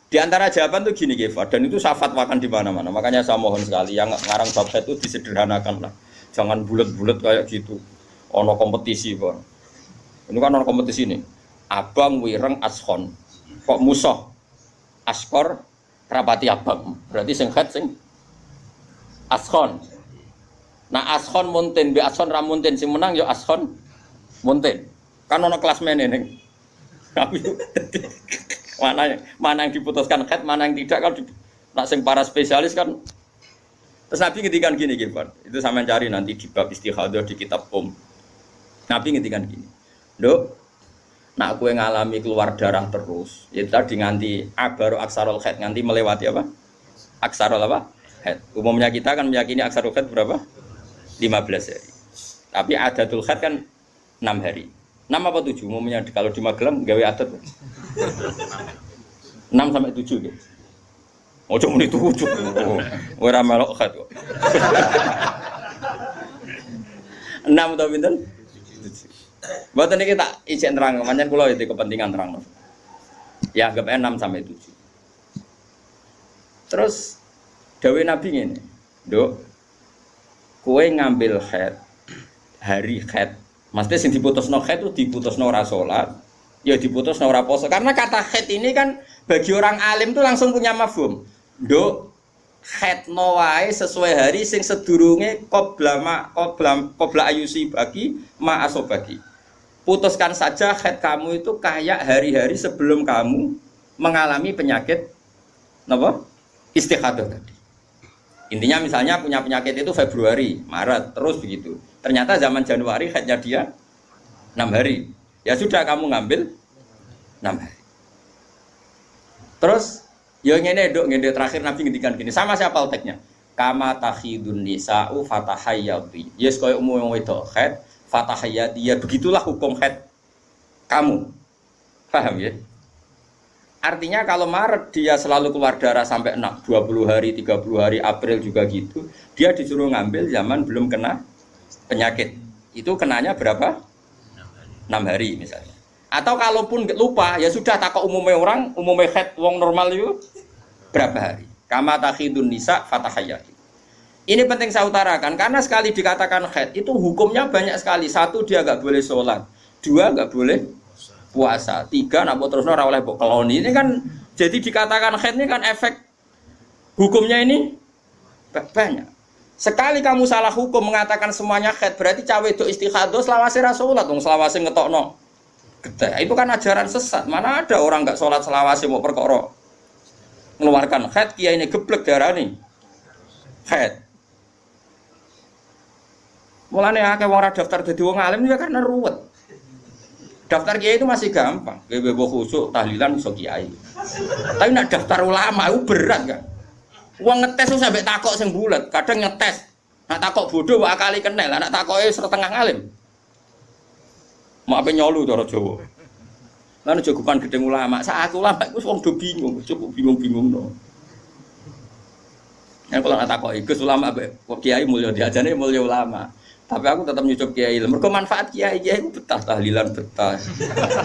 di antara jawaban tuh gini Gefa, dan itu saya fatwakan di mana-mana. Makanya saya mohon sekali yang ngarang bab haid itu disederhanakan lah. Jangan bulat-bulat kayak gitu. Ono kompetisi, Bang. Ini kan ono kompetisi nih. Abang wireng ashon. Kok musuh? Askor rapati abang. Berarti sing haid sing ashon. Nah, ashon munten be ashon ra munten sing menang ya ashon munten. Kan ono kelas men ning. Mana yang diputuskan haid, mana yang tidak kan nak sing para spesialis kan. Terus Nabi ngendikan gini, Gilbert. Itu sama cari nanti di bab istikhadah di kitab Nabi ngendikan gini. Nduk, nak kowe ngalami keluar darah terus, ya tadi nganti baru aksarul haid nganti melewati apa? Aksarul apa? Haid. Umumnya kita kan meyakini aksarul haid berapa? 15 hari. Tapi adatul haid kan 6 hari. 6 apa 7? Umumnya kalau di Magelang gawe adat 6 sampai 7 gitu. Oh cuma itu 7. Ora melok haid kok. 6 atau pinten? 7. Mboten iki tak izin terang, pancen kula iki kepentingan terang. Ya anggap 6 sampai 7. Terus dawuh Nabi ngene, "Nduk, kowe ngambil haid hari haid. Maksudnya sing diputusno haid itu diputusno ora salat, ya diputusno ora puasa. Karena kata haid ini kan bagi orang alim itu langsung punya mafhum. Nduk, haidno wae sesuai hari sing sedurunge qabla ayusi bagi ma asobaki. Putuskan saja haid kamu itu kayak hari-hari sebelum kamu mengalami penyakit napa? Istikhadah tadi. Intinya misalnya punya penyakit itu Februari, Maret, terus begitu. Ternyata zaman Januari haidnya dia 6 hari. Ya sudah kamu ngambil 6 hari. Terus ya ngene nduk ngene terakhir Nabi ngendikan gini, sama siapa teknya? Kama takhidun nisa'u fatahayyati. Yes koyo umum wedok haid, fatahayyati. Ya begitulah hukum haid kamu. Paham ya? Artinya kalau Maret dia selalu keluar darah sampai 20 hari, 30 hari, April juga gitu, dia disuruh ngambil zaman belum kena penyakit. Itu kenanya berapa? 6 hari misalnya. Atau kalaupun lupa, ya sudah takut umumnya orang, umumnya haid wong normal itu berapa hari? Kama takhidun nisa fatahayyati. Ini penting saya utarakan, karena sekali dikatakan haid, itu hukumnya banyak sekali. 1, dia nggak boleh sholat. 2, nggak boleh puasa. 3, nak terus ora oleh keloni. Ini kan, jadi dikatakan haid ini kan efek hukumnya ini banyak. Sekali kamu salah hukum mengatakan semuanya haid, berarti cawe wedok istikhadah selawase ra salat, wong selawase ngetokno. Itu kan ajaran sesat. Mana ada orang nggak sholat selawase mau perkara mengeluarkan haid, kiai ini geblek darah nih haid. Mulane akeh wong ora daftar dadi wong alim ya karena ruwet. Daftar kiai itu masih gampang, bebo khusuk tahlilan iso kiai. Tapi nak daftar ulama itu berat kan. Wong ngetes tuh sampai takok sing bulet, kadang ngetes. Nak takok bodoh wae kali kenal, nak takoke setengah alim. Mak apa nyolu cara Jawa. Lan jogopan gedeng ulama. Sak aku ulama iku wong do bingung, cukup bingung-bingung no. Yang kalau nak takoki Gus ulama kok kiai mulya diajane mulya ulama. Tapi aku tetap nyucup kiai. Mergo manfaat kiai iku betah tahlilan betah.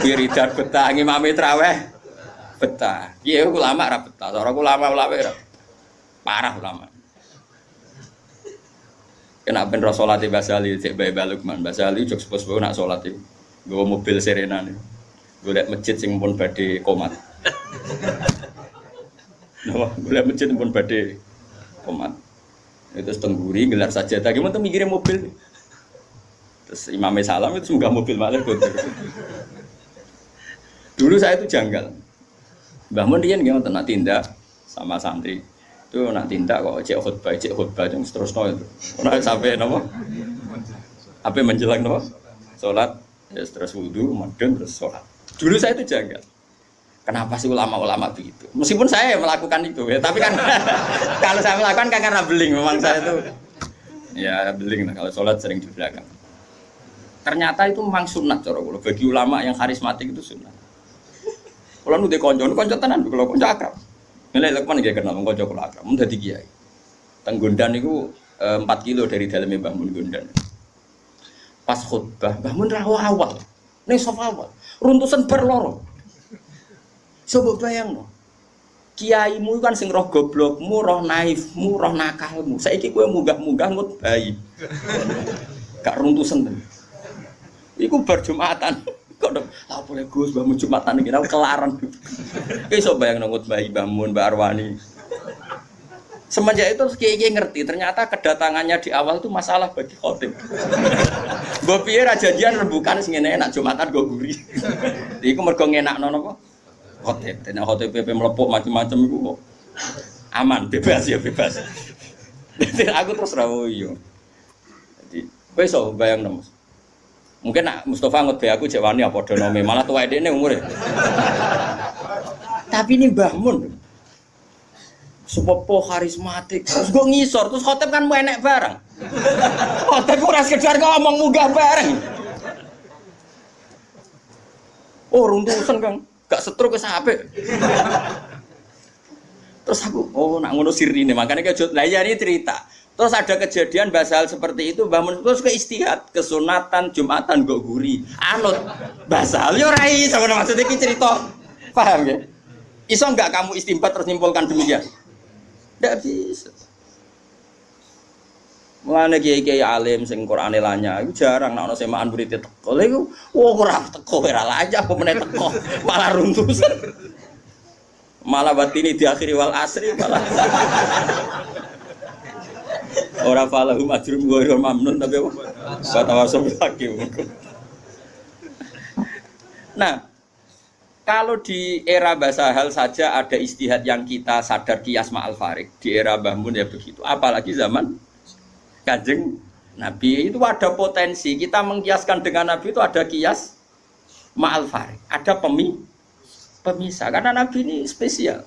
Wiridan betah, ngimami traweh betah. Kiai ulama ra betah. Cara ulama ra. Parah ulama. Kena ben salat Basali cek bae Lukman. Basali jog sepuh nak salat iku. Gue mobil Serena nih. Gue liat masjid sing pun badhe komat. Gue liat masjid pun badhe komat. Itu tengguri gelar sajadah. Gimana tuh mikirin mobil? Terus imamnya salam itu semoga mobil malah kotor. Dulu saya itu janggal. Mbah Mun riyen nggih nak tindak sama santri. Itu nak tindak kok cek khutbah yang seterusnya itu. Ora sampai napa? Apa menjelang napa? Salat, ya terus wudu, madun terus salat. Dulu saya itu janggal. Kenapa sih ulama-ulama begitu? Meskipun saya melakukan itu ya, tapi kan kalau saya melakukan kan karena beling memang saya itu. Ya beling lah kalau salat sering di belakang. Ternyata itu memang sunat cara kula. Bagi ulama yang karismatik itu sunat. Kula nu de kanca tenan, kula kanca akrab. Nilai Lukman nggih kenal wong kanca kula akrab, mun dadi kiai. Teng Gondan niku 4 kilo dari daleme Mbah Mun Gondan. Pas khutbah, Mbah Mun ra awal. Ning sofa awal, runtusan bar loro. Coba bayangno. Kiaimu kan sing roh goblokmu, roh naifmu, roh nakalmu. Saiki kowe munggah-munggah ngut bayi. Gak runtusan ten. Iku bar Jumatan. Kok lah boleh Gus Mbah Mun Jumatan iki ra kelaran. Iso bayangno ngut bayi Mbah Mun, Mbak Arwani. Semenjak itu kiai ngerti ternyata kedatangannya di awal itu masalah bagi khotib. Mbok piye ra janjian rembukan sing ngene enak Jumatan go guri. Iku mergo ngenakno napa? Khotib. Nek khotib PP mlepuk macam-macam iku kok aman, bebas ya bebas. Dadi aku terus ra yo. Dadi kowe iso bayangno Mas. Mungkin nak Mustafa ngut be aku cek wani apa padha nome, malah tuwa dekne umure. Tapi ini Mbah Mun sepopo karismatik. Terus gue ngisor, terus khotib kan mau enek bareng. Khotib ora sekedar ngomong munggah bareng. Oh, runtusan Kang. Gak setruk wis apik. Terus aku, oh nak ngono sirine, makanya kejut. Lah ya ini cerita. Terus ada kejadian basal seperti itu, Mbah Mun terus ke istihad, kesunatan Jumatan go guri. Anut basal yo ra iso maksudnya iki cerita. Paham ya? Iso enggak kamu istimbat terus nyimpulkan demikian? Tidak bisa. Mulane kiai-kiai alim sing Qur'ane lanyah iku jarang nek ana semaan murid teko. Lha iku ora teko ora lanyah apa meneh teko, malah runtusan. Malah batini diakhiri wal asri malah. Ora falahum ajrum ghairu mamnun tapi apa? Fatawasau lagi. Nah, kalau di era Basahal saja ada istihad yang kita sadar qiyas ma'al farik. Di era Mbah Mun ya begitu. Apalagi zaman Kanjeng Nabi itu ada potensi. Kita mengkiaskan dengan Nabi itu ada qiyas ma'al farik. Ada pemisah. Karena Nabi ini spesial.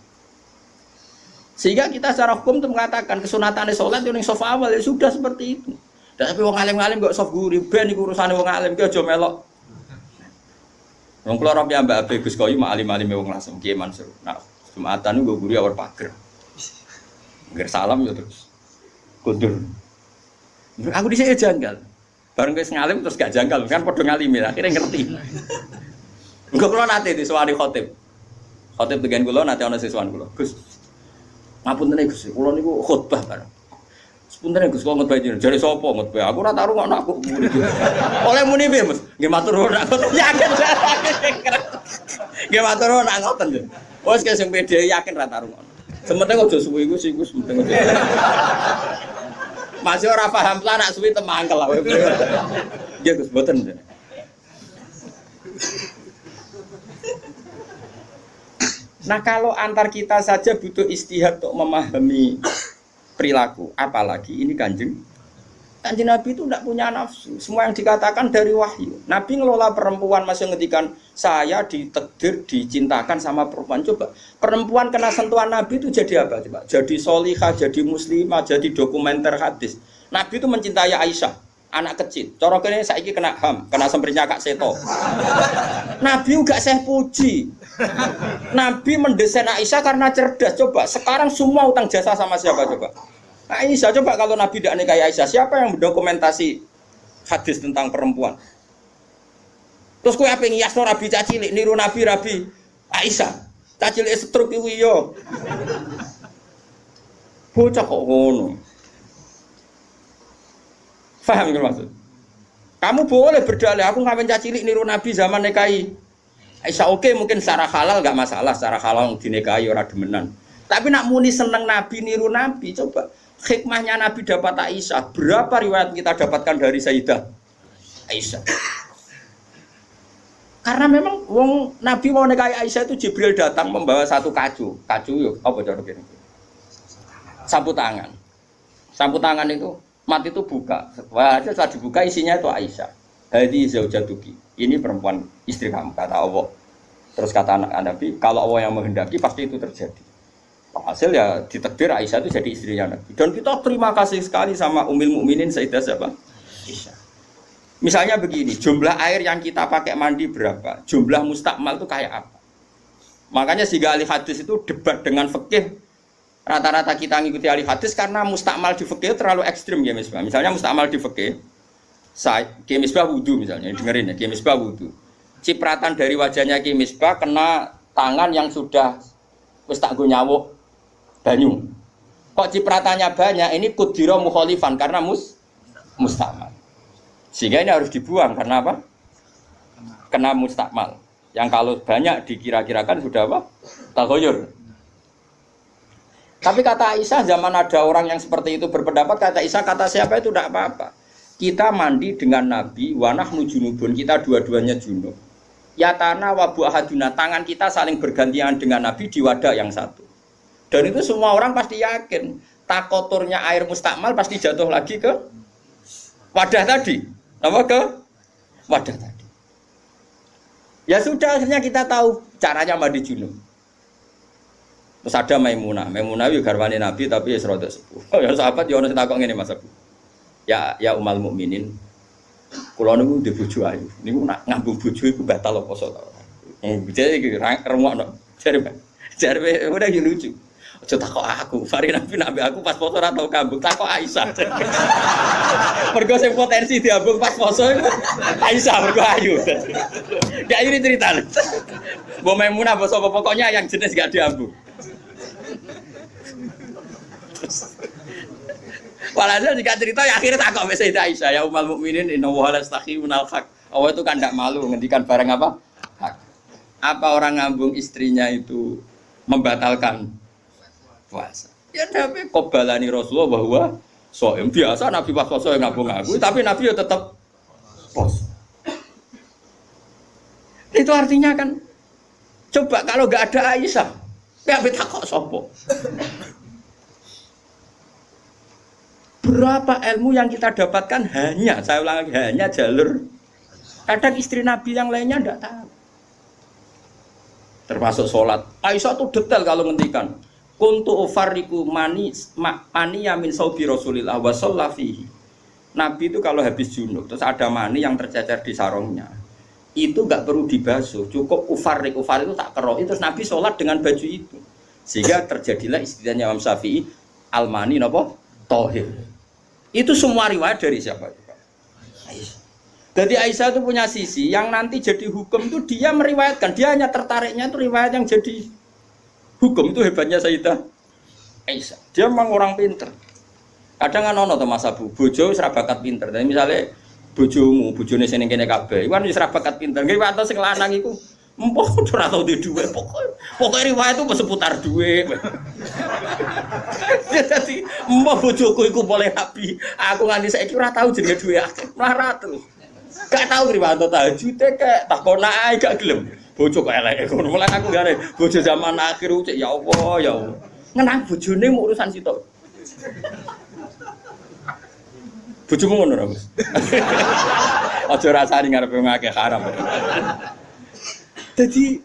Sehingga kita secara hukum itu mengatakan kesunatan sholat itu yang soft awal ya sudah seperti itu. Tapi wong alim-alim kok soft guri. Ben iku urusane wong alim ki aja melok. Wong kula ora Mbak Abe Gus Koyu mak alim-alime wong Lasem Kiai Mansur. Nah, Jumatan niku guri awar pager. Ngger salam ya terus. Kundur. Aku dhisik janggal. Bareng wis ngalim terus gak janggal kan padha ngalimi akhirnya ngerti. Engko kula nate disowani khotib. Khotib dengan kula nate ana siswan kula. Gus. Ngapunten Gus, kula niku khotbah bareng. Sepunten Gus kula ngutbah jenengan. Jare sapa ngutbah? Aku ora tau rungokno aku. Oleh muni piye, Mas? Nggih matur nuwun aku. Yakin. Nggih matur nuwun nak ngoten. Wes kaya sing pede yakin ra tau rungokno. Sementing aja suwi iku sing Gus penting. Masih ora paham lah nak suwi temangkel lah. Nggih Gus mboten. Nah kalau antar kita saja butuh istihad untuk memahami perilaku, apalagi ini Kanjeng Nabi itu tidak punya nafsu. Semua yang dikatakan dari wahyu. Nabi ngelola perempuan masih ngedikan saya ditakdir dicintakan sama perempuan. Coba perempuan kena sentuhan Nabi itu jadi apa? Coba jadi solihah, jadi muslimah, jadi dokumenter hadis. Nabi itu mencintai Aisyah, anak kecil. Cara kene saiki kena HAM, kena semprinya Kak Seto. Nabi enggak saya puji. Nabi mendesain Aisyah karena cerdas. Coba sekarang semua utang jasa sama siapa coba? Aisyah. Coba kalau Nabi tidak nikahi Aisyah, siapa yang mendokumentasi hadis tentang perempuan? Terus kowe ape ngiyasno Rabi cacilik niru Nabi Aisyah. Cacilik stroke iku yo. Bocah kok ngono. Paham nggih maksud? Kamu boleh berdalih, aku ngapain cilik niru Nabi zaman nikahi Aisyah. Oke, mungkin secara halal nggak masalah, secara halal dinikahi orang demenan. Tapi nak muni seneng Nabi niru Nabi, coba hikmahnya Nabi dapat Aisyah. Berapa riwayat kita dapatkan dari Sayyidah Aisyah? Karena memang wong Nabi mau nikahi Aisyah itu Jibril datang membawa satu kacu yuk apa cara gini? Sapu tangan. Sapu tangan itu mati itu buka. Wah, setelah dibuka isinya itu Aisyah. Hadi zaujatuki. Ini perempuan istri kamu kata Allah. Terus kata anak Nabi, kalau Allah yang menghendaki pasti itu terjadi. Hasil ya ditakdir Aisyah itu jadi istrinya Nabi. Dan kita terima kasih sekali sama Ummul Mukminin Sayyidah siapa? Aisyah. Misalnya begini, jumlah air yang kita pakai mandi berapa? Jumlah mustakmal itu kayak apa? Makanya sehingga ahli hadis itu debat dengan fikih. Rata-rata kita ngikuti ahli hadis karena mustakmal di fikih terlalu ekstrim ya Misbah. Misalnya mustakmal di fikih, Ki Misbah wudu misalnya, dengerin ya, Ki Misbah wudu. Cipratan dari wajahnya Ki Misbah kena tangan yang sudah wis tak go nyawuk banyu. Kok cipratannya banyak? Ini kudira mukhalifan karena mustakmal. Sehingga ini harus dibuang karena apa? Kena mustakmal. Yang kalau banyak dikira-kirakan sudah apa? Taghayyur. Tapi kata Aisyah, zaman ada orang yang seperti itu berpendapat, kata Aisyah, kata siapa itu tidak apa-apa. Kita mandi dengan Nabi, wa nahnu junubun, kita dua-duanya junub. Ya tanah wa bu'ahaduna, tangan kita saling bergantian dengan Nabi di wadah yang satu. Dan itu semua orang pasti yakin, takoturnya air mustakmal pasti jatuh lagi ke wadah tadi. Apa ke wadah tadi. Ya sudah, akhirnya kita tahu caranya mandi junub. Terus ada Maimunah itu garwane Nabi tapi ya serodok sepuh. Ya sahabat ya ono sing takok ngene Mas Abu. Ya umal mukminin. Kula niku ndek bojo ayu. Niku nak ngambung bojo iku batal apa poso ta. Jadi iki remokno. Jare udah lucu. Aja takok aku, Fari Nabi aku pas poso ora tau kambung, takok Aisyah. Mergo sing potensi diambung pas poso iku Aisyah mergo ayu. Ya ini cerita. Mbok Maimunah apa sapa pokoknya yang jenis gak diambung. Walhasil jika cerita ya akhirnya takok mbek Sayyidah Aisyah, ya ummul mukminin inna wa la yastahi minal haq. Allah itu kan tidak malu ngendikan barang apa? Hak. Apa orang ngambung istrinya itu membatalkan puasa? Ya tapi qobalani Rasulullah bahwa soem biasa Nabi pas puasa yang ngambung aku, tapi Nabi ya tetap puasa. Itu artinya kan coba kalau enggak ada Aisyah, ya takok sopo. Berapa ilmu yang kita dapatkan hanya, saya ulang lagi, hanya jalur. Kadang istri Nabi yang lainnya tidak tahu. Termasuk sholat. Aisyah itu detail kalau ngendikan. Kuntu ufarriku mani yamin saubi Rasulillah wa shallafihi. Nabi itu kalau habis junub, terus ada mani yang tercecer di sarungnya. Itu enggak perlu dibasuh, cukup ufarrik itu tak keroi, terus Nabi sholat dengan baju itu. Sehingga terjadilah istilahnya Imam Syafi'i, al-mani napa? Tohir. Itu semua riwayat dari siapa? Aisyah. Jadi Aisyah itu punya sisi yang nanti jadi hukum itu dia meriwayatkan, dia hanya tertariknya itu riwayat yang jadi hukum. Itu hebatnya Sayyidah Aisyah. Dia memang orang pinter. Kadang kan ono to Mas Abu, bojo wis ra bakat pinter. Jadi misalnya bojomu, bojone sing kene kabeh, iku kan wis ra bakat pinter. Nggih wae sing lanang iku empok ora tau di duwe, pokoke riwayat itu seputar duwe. Jadi empok bojoku iku boleh nabi, aku nganti saiki ora tau jenenge duwe akeh, melarat terus. Gak tau riwayat tahajud kek takon ae gak gelem. Bojo kok elek ngono. Mulane aku gare bojo zaman akhir cek ya Allah ya Allah. Ngenang bojone mu urusan sitok. Bojomu ngono ora, Mas? Aja rasani ngarepe wong akeh haram. Jadi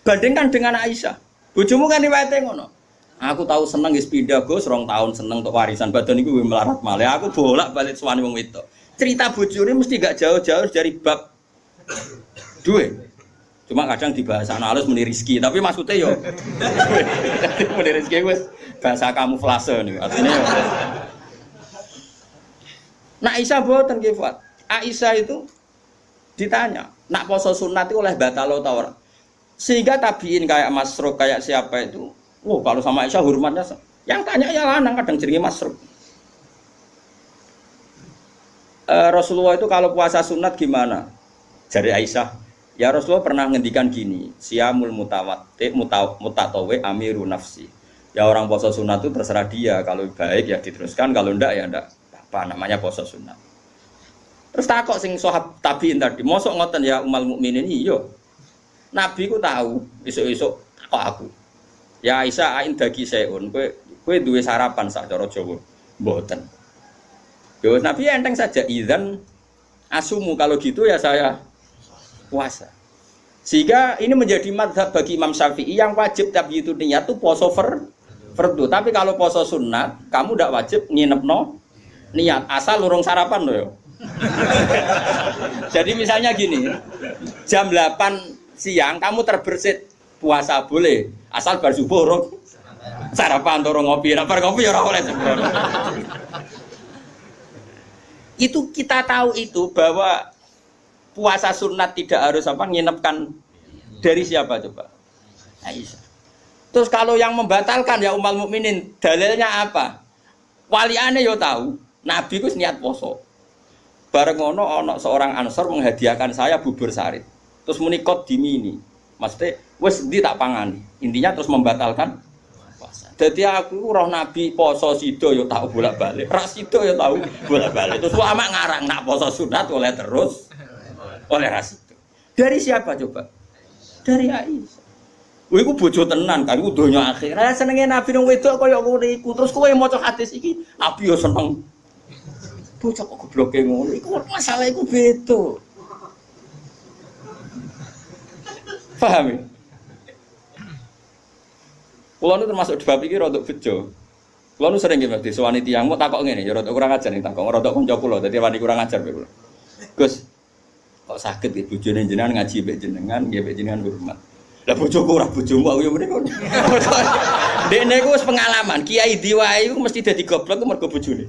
bandingkan dengan Aisyah. Bojomu kan riwayate ngono. Aku tahu seneng wis pindah Gus 2 tahun seneng untuk warisan badan iku melarat malih. Aku bolak-balik suwani wong wedok. Cerita bojone mesti gak jauh-jauh dari bab duit. Cuma kadang dibahas anak halus muni rezeki, tapi maksudnya yo muni rezeki wis bahasa kamuflase niku. Artinya yo. Nah Aisyah boten nggih, Fat. Aisyah itu ditanya, nak poso sunat itu oleh batal atau ora? Sehingga tabiin kayak Masruq kayak siapa itu, kalau sama Aisyah hormatnya yang tanya ya lanang kadang jenenge Masruq. Rasulullah itu kalau puasa sunat gimana? Jari Aisyah, ya Rasulullah pernah ngendikan gini, siyamul mutatawe amiru nafsi. Ya orang puasa sunat itu terserah dia, kalau baik ya diteruskan, kalau enggak ya enggak. Apa namanya puasa sunat. Terus takok sing sahab tabiin tadi, mosok ngoten ya umal mukminin iya. Nabi ku tahu, esuk-esuk takok aku. Ya Aisyah ain dagi seun, kowe duwe sarapan sak cara Jawa. Mboten. Yo Nabi enteng saja idzan asumu kalau gitu ya saya puasa. Sehingga ini menjadi madhab bagi Imam Syafi'i yang wajib tapi itu niat itu poso fardu. Tapi kalau poso sunat kamu tidak wajib nginepno niat asal urung sarapan loh. Jadi misalnya gini, jam 8 siang kamu terbersit puasa boleh asal bar subuh urung sarapan urung ngopi, bar ngopi ya ora oleh sembrono. Itu kita tahu itu bahwa puasa sunat tidak harus apa nginepkan dari siapa coba? Aisyah. Terus kalau yang membatalkan ya umal mukminin dalilnya apa? Waliane yo tahu, Nabi ku niat poso. Bareng ngono ana seorang Ansor menghadiahkan saya bubur sarit. Terus menikot dimini. Maksudnya wis ndi tak pangani. Intinya terus membatalkan puasa. Jadi aku roh Nabi poso sido yo tahu bolak-balik. Ras sido yo tahu bolak-balik. Terus ulama ngarang nak poso sunat oleh terus oleh ras itu. Dari siapa coba? Dari Aisyah. Kowe iku bojo tenan, kan iku donya akhir. Lah senenge Nabi nang wedok kaya ngono iku. Terus kowe maca hadis iki, Nabi yo seneng. Bocah kok gobloke ngono. Iku masalah iku beda. Paham ya? Kulo nu termasuk di bab iki rada bejo. Kulo nu sering nggih disowani tiyang mau takok ngene, ya rada kurang ajar ning takok, rada kanca kula, dadi wani kurang ajar kowe kula. Gus, kok sakit nggih bojone jenengan ngaji mbek jenengan, nggih mbek jenengan hormat. Lah bojoku ora bojomu aku yo mrene kok. Dekne iku wis pengalaman, kiai diwae iku mesti dadi goblok ku mergo bojone.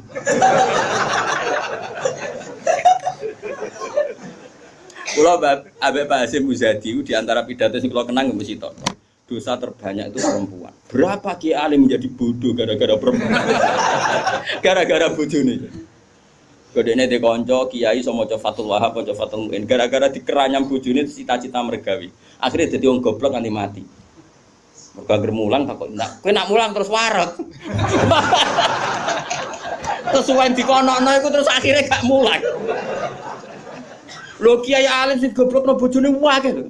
Kula Habib Hasyim Muzadi di antara pidato sing kula kenang mesti tok. Dosa terbanyak itu perempuan. Berapa kiai alim menjadi bodoh gara-gara perempuan? Gara-gara bojone. Kodene de kanca kiai iso maca Fathul Wahhab, maca Fathul Muin. Gara-gara dikeranyam bojone cita-cita mergawi. Akhirnya dadi wong goblok nganti mati. Mergo anggere mulang takok, "Ndak, kowe nak mulang terus wareg." Terus suwen dikonokno iku terus akhirnya gak mulang. Lho kiai alim sing goblokno bojone akeh lho.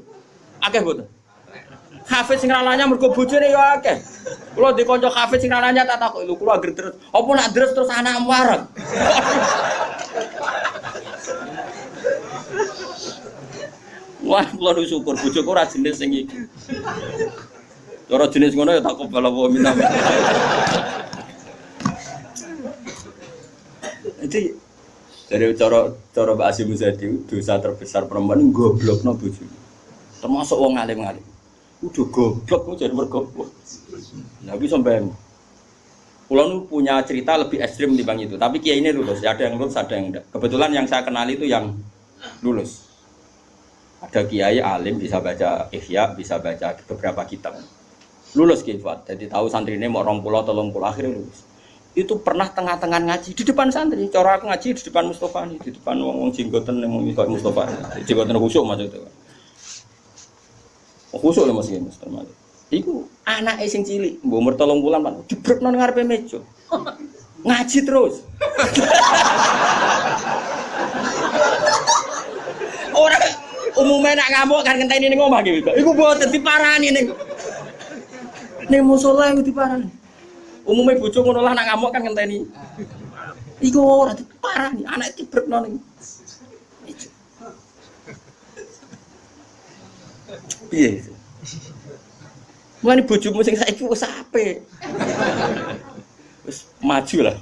Akeh mboten. Hafiz sing ralanya mergo bojone ya akeh. Kula di kanca hafiz sing ralanya tak takoki, lho kula anggere deres. Apa nak deres terus anak wareg? Wah, kula syukur bojoku ora jenis sing iki. Cara jenis ngono ya tak kobal apa minam. Jadi dari cara Mbak Hasyim Muzadi dosa terbesar perempuan goblokno bojone. Termasuk wong alim-alim. Udah goblok jadi mergoblok. Nah, iki sampean. Kula nu punya cerita lebih ekstrim dibanding itu, tapi kiai ini lulus, ada yang lulus, ada yang enggak. Kebetulan yang saya kenal itu yang lulus. Ada kiai alim bisa baca Ihya, bisa baca beberapa kitab. Lulus kifat. Jadi tahu santrine mau 20 30 akhirnya lulus. Itu pernah tengah-tengah ngaji di depan santri. Cara aku ngaji di depan Mustofa nih, di depan wong jenggoten yang kayak Mustofa. Jenggoten khusyuk maksudnya. Khusyuk lho Mas Mustofa. Iku anake sing cilik, mbok umur 3 bulan Pak, jebrekno ning ngarepe meja. Ngaji terus. Ora umumnya nak ngamuk kan ngenteni ning omah iki. Iku mboten diparani ning musala iku diparani. Umumnya bojo ngono lah nak ngamuk kan ngenteni. Iku ora diparani, anake dibrekno ning. Piye? Mulane bojomu sing saiki wis apik. Wis maju lah.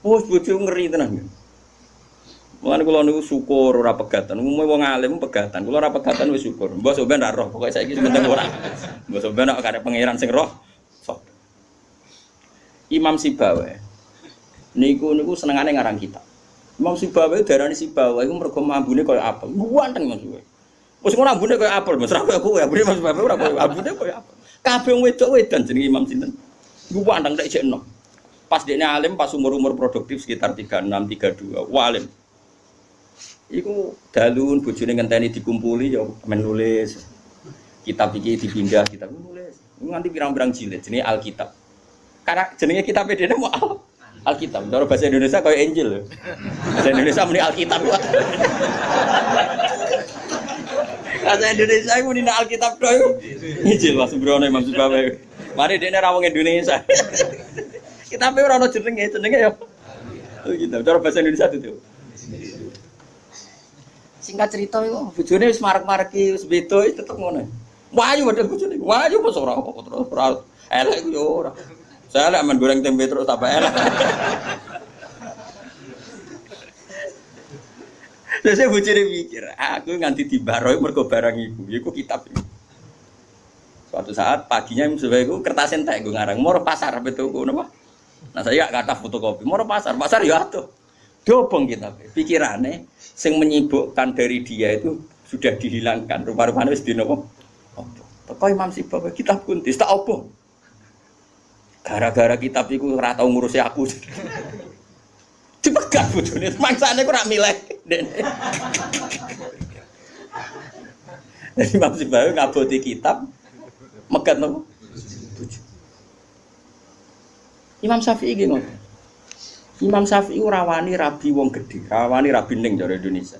Wes bojo ngeri tenan. Mulane kula niku syukur ora pegatan. Umume wong alim pegatan. Kula ora pegatan wis syukur. Mbok sampean ra roh, pokoke saiki penting ora. Mbok sampean nek karep pangeran sing roh. Sok. Imam Sibawa. Niku senengane ngarang kitab. Imam Sibawa darani Sibawa iku mergo ambune kaya apel. Ganteng Mas kowe. Wis ngono ambune kaya apel, Mas. Ra kaya kowe, ambune Mas Sibawa ora kaya ambune kaya apel. Kabeh wedok wedan jenenge Imam sinten. Iku ganteng tek jek enom. Pas dekne alim pas umur-umur produktif sekitar 36 32 alim. Iku dalun bojone ngenteni dikumpuli ya menulis. Kitab iki dipindah kitab nulis. Nganti pirang-pirang jilid jenenge Alkitab. Karena jenenge kitab dene mau Alkitab. Cara bahasa Indonesia kayak Injil. Bahasa Indonesia muni Alkitab. Bahasa Indonesia iku muni Alkitab tok iku. Injil Mas Brono Imam Subawe. Mari dene ra wong Indonesia. Kitabe ora ono jenenge ya. Alkitab. Cara bahasa Indonesia itu. Singkat cerita iku bojone wis marek-mareki wis beda tetep ngono. Wayu padahal bojone. Wayu apa ora terus ora elek iku yo ora. Saya elek men goreng tempe terus tambah elek. Terus saya bojone mikir, aku nganti dibaroi mergo barang iku kitab iku. Suatu saat paginya sebaikku kertas entek gue ngarang mau pasar betul gue napa. Nah saya gak kata fotokopi mau pasar ya atuh. Dobong kitab. Pikirannya sing menyibukkan dari dia itu sudah dihilangkan. Rupa-rupanya wis dino apa? Opo. Teko Imam Sibawayh kitab kuntis tak opo. Gara-gara kitab iku ora tau ngurusi aku. Dipegat bojone, mangsane ku ora milih. Jadi Imam Sibawayh ngaboti kitab megat napa? Imam Syafi'i iki ngono. Imam Syafi'i rawani rabi wong gedhe, rawani rabi ning cara Indonesia.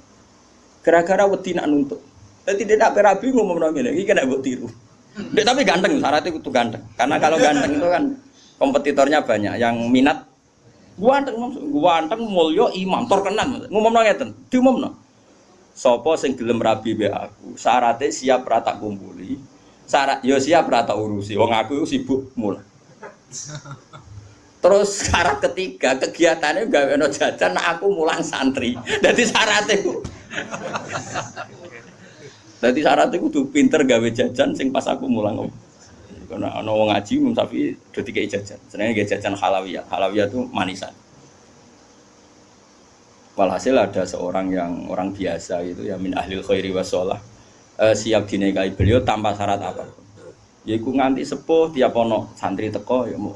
Gara-gara wedi nak nuntut. Dadi dia nak rabi ngomong ngene, iki kena mbok tiru. Dek tapi ganteng, syaratnya kudu ganteng. Karena kalau ganteng itu kan kompetitornya banyak yang minat. Ganteng mulya imam terkenal. Ngomongno ngeten, diumumno. Sapa sing gelem rabi be aku, syaratnya siap ra tak kumpuli. Syarat ya siap ra tak urusi. Wong aku sibuk mul. Terus syarat ketiga kegiatannya gawe ono jajan nak aku mulang santri. Dadi syaratnya ku. Dadi syaratnya kudu pinter gawe jajan sing pas aku mulang. Karena ana wong ngaji Imam Syafi'i do dikei jajan. Senenge gawe jajan halawiyah. Halawiyah itu manisan. Walhasil ada seorang yang orang biasa gitu ya min ahlil khairi wassalah siap dinikahi beliau tanpa syarat apa. Yaiku nganti sepuh tiap ono santri teko ya mau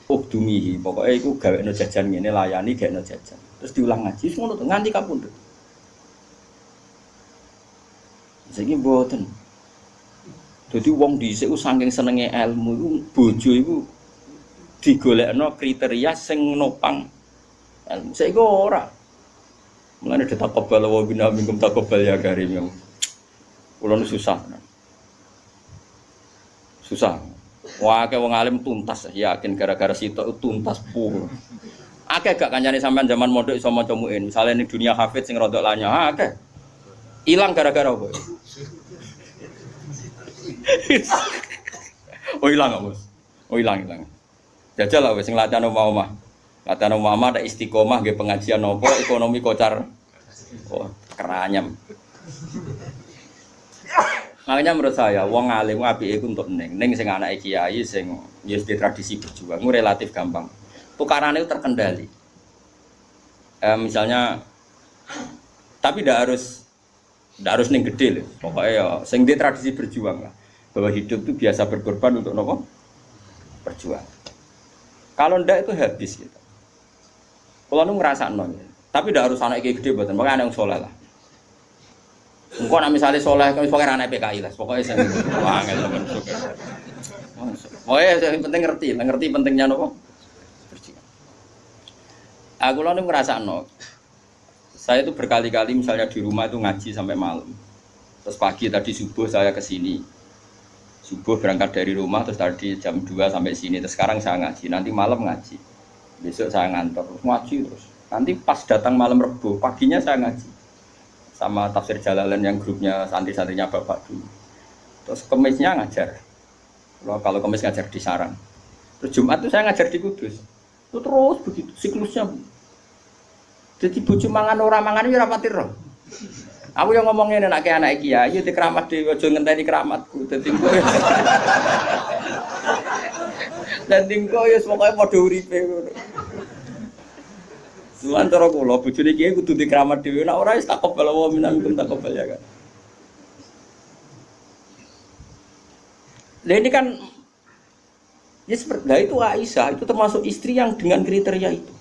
ukdumihi, pokoknya itu gawe no jajan ngene layani gawe no jajan. Terus diulang ngaji ngono to nganti kapundhut. Saiki mboten. Dadi wong dhisik saking senenge ilmu iku bojo iku digolekno kriteria sing nopang ilmu. Saiki ora. Mulane ditakobal wa bina minkum takobal ya karim. Kulo susah. Susah. Wah, kayak wong alim tuntas, yakin gara-gara sitok tuntas pur. Akeh gak kancane sampean zaman mondok iso maca muin. Misale ning dunia hafid sing rodok lanyah, akeh. Ilang gara-gara apa? Oh ilang kok, Bos. Oh ilang. Jajal lah wis sing latihan omah-omah. Latihan omah ada istiqomah nggih pengajian nopo ekonomi kocar. Oh, keranyam. Makanya menurut saya, wong alim apike iku untuk ning sing anake kiai sing wis di tradisi berjuang, itu relatif gampang. Tukarannya itu terkendali. Misalnya, tapi tidak harus ning gede loh. Pokoknya ya, sing di tradisi berjuang lah. Bahwa hidup itu biasa berkorban untuk nopo berjuang. Kalau ndak itu habis gitu. Kalau nu ngrasakno, tapi tidak harus anak kiai gede buatan, makanya yang soleh lah. Engko nek misale saleh kok pokoke anak PKI lah, pokoke sing angel temen suka. Yang penting ngerti pentingnya nopo? Berjiwa. Aku lho ngrasakno. Saya itu berkali-kali misalnya di rumah itu ngaji sampai malam. Terus pagi tadi subuh saya ke sini. Subuh berangkat dari rumah terus tadi jam 2 sampai sini. Terus sekarang saya ngaji, nanti malam ngaji. Besok saya ngantor, ngaji terus. Nanti pas datang malam Rebo, paginya saya ngaji. Sama tafsir Jalalain yang grupnya santri-santrinya bapak dulu. Terus kemisnya ngajar. Kalau kemis ngajar di Sarang. Terus Jumat itu saya ngajar di Kudus. Itu terus begitu siklusnya. Jadi bojo mangan ora mangan ya rapati roh. Aku yang ngomongin anak kiai di keramat dhewe aja ngenteni keramatku. Dadi engko. Dan engko ya pokoke padha uripe ngono. Antara kula bojone kiai kudu di keramat dhewe nek ora wis takobal wa minkum takobal ya kan. Lah ini kan Ya seperti nah itu Aisyah itu termasuk istri yang dengan kriteria itu.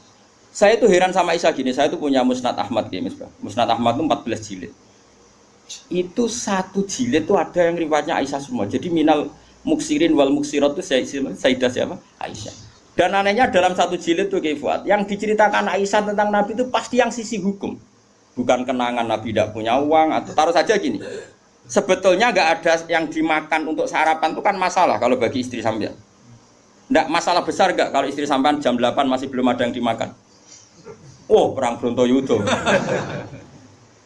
Saya tuh heran sama Aisyah gini, saya tuh punya Musnad Ahmad ya, Musnad Ahmad itu 14 jilid. Itu satu jilid tuh ada yang riwayatnya Aisyah semua. Jadi minal muksirin wal muksirat itu Sayyidah siapa? Aisyah. Dan anehnya dalam satu jilid tuh Fuad, yang diceritakan Aisyah tentang Nabi itu pasti yang sisi hukum. Bukan kenangan Nabi tidak punya uang atau taruh saja gini. Sebetulnya nggak ada yang dimakan untuk sarapan itu kan masalah kalau bagi istri sampean. Nggak masalah besar nggak kalau istri sampean jam 8 masih belum ada yang dimakan. Oh, perang Brontoyudo.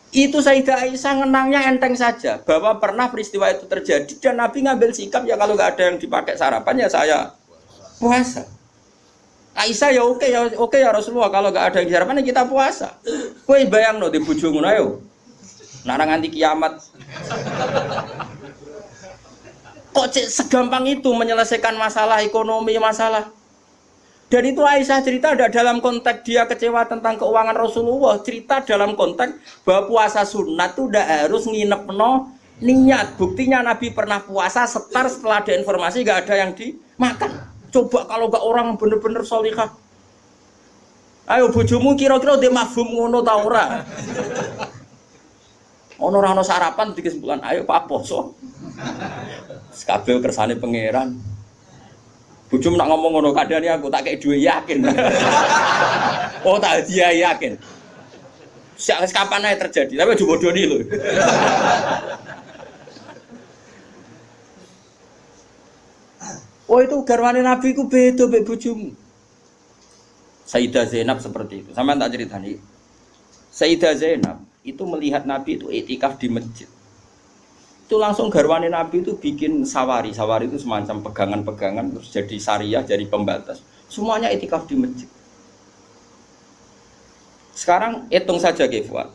Itu Sayyidah Aisyah ngenangnya enteng saja bahwa pernah peristiwa itu terjadi dan Nabi ngambil sikap ya kalau nggak ada yang dipakai sarapan ya saya puasa. Aisyah ya oke ya Rasulullah kalau nggak ada yang sarapan ya kita puasa. Kowe bayangno di bojo ngono ayo. Nang nganti kiamat. Kok segampang itu menyelesaikan masalah ekonomi masalah. Dan itu Aisyah cerita ada dalam konteks dia kecewa tentang keuangan Rasulullah. Cerita dalam konteks bahwa puasa sunat itu udah harus nginepno niat. Buktinya Nabi pernah puasa setar setelah ada informasi gak ada yang dimakan. Coba kalau gak orang bener-bener sholihah. Ayo bojomu kira-kira dia mafhum ngono ta ora? Ono ora ono sarapan di kesimpulan ayo Pak poso. Kabeh kersane pangeran. Bujum nak ngomong ngono kadane aku tak kayak duwe yakin. Oh tak dia yakin. Sak kapan ae terjadi, tapi aja bodoni lho. Oh itu garwane Nabi ku beda mbek bojomu. Sayyidah Zainab seperti itu. Sampeyan tak ceritani. Sayyidah Zainab itu melihat Nabi itu iktikaf di masjid. Itu langsung garwane Nabi itu bikin sawari. Sawari itu semacam pegangan-pegangan terus jadi syariah, jadi pembatas. Semuanya iktikaf di masjid. Sekarang hitung saja Fuad.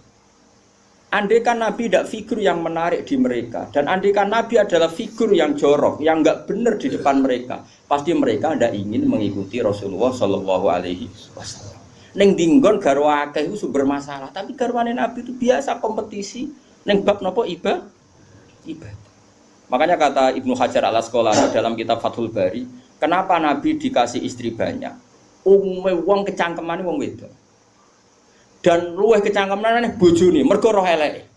Andaikan Nabi tidak figur yang menarik di mereka dan andaikan Nabi adalah figur yang jorok, yang enggak benar di depan mereka, pasti mereka tidak ingin mengikuti Rasulullah Shallallahu Alaihi Wasallam. Neng dinggon garwa akeh itu sumber masalah, tapi garwane Nabi itu biasa kompetisi. Neng bab nopo ibadah. Makanya kata Ibnu Hajar al Asqalani dalam kitab Fathul Bari, kenapa Nabi dikasih istri banyak? Umume wong kecangkemane wong wedok. Dan luwih kecangkemane bojone mergo roh eleke.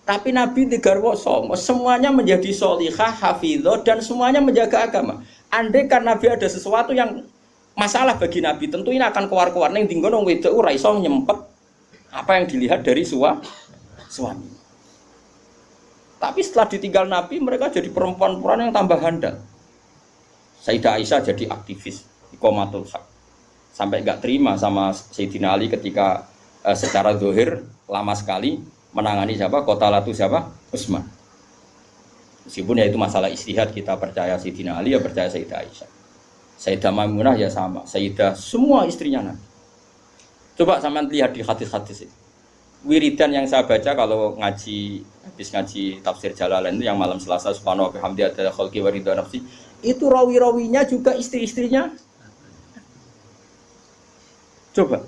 Tapi Nabi digarwa songo, semuanya menjadi sholihah, hafizah dan semuanya menjaga agama. Andai kan Nabi ada sesuatu yang masalah bagi Nabi, tentu ini akan keluar-keluar ning dinggon wong wedok ora iso nyempet apa yang dilihat dari suami. Tapi setelah ditinggal Nabi, mereka jadi perempuan-perempuan yang tambah handal. Sayyidah Aisyah jadi aktivis, iqamatul haq. Sampai enggak terima sama Sayyidina Ali ketika secara zahir lama sekali menangani siapa? Qatalatu siapa? Utsman. Meskipun ya itu masalah ijtihad, kita percaya Sayyidina Ali, ya percaya Sayyidah Aisyah. Sayyidah Maimunah ya sama, Sayyidah semua istrinya Nabi. Coba sampean lihat di hadis-hadis itu. Wiridan yang saya baca kalau habis ngaji tafsir Jalalain itu yang malam Selasa subhanahu wa bihamdi ada khalqi wa ridha nafsi, itu rawi-rawinya juga istri-istrinya. Coba.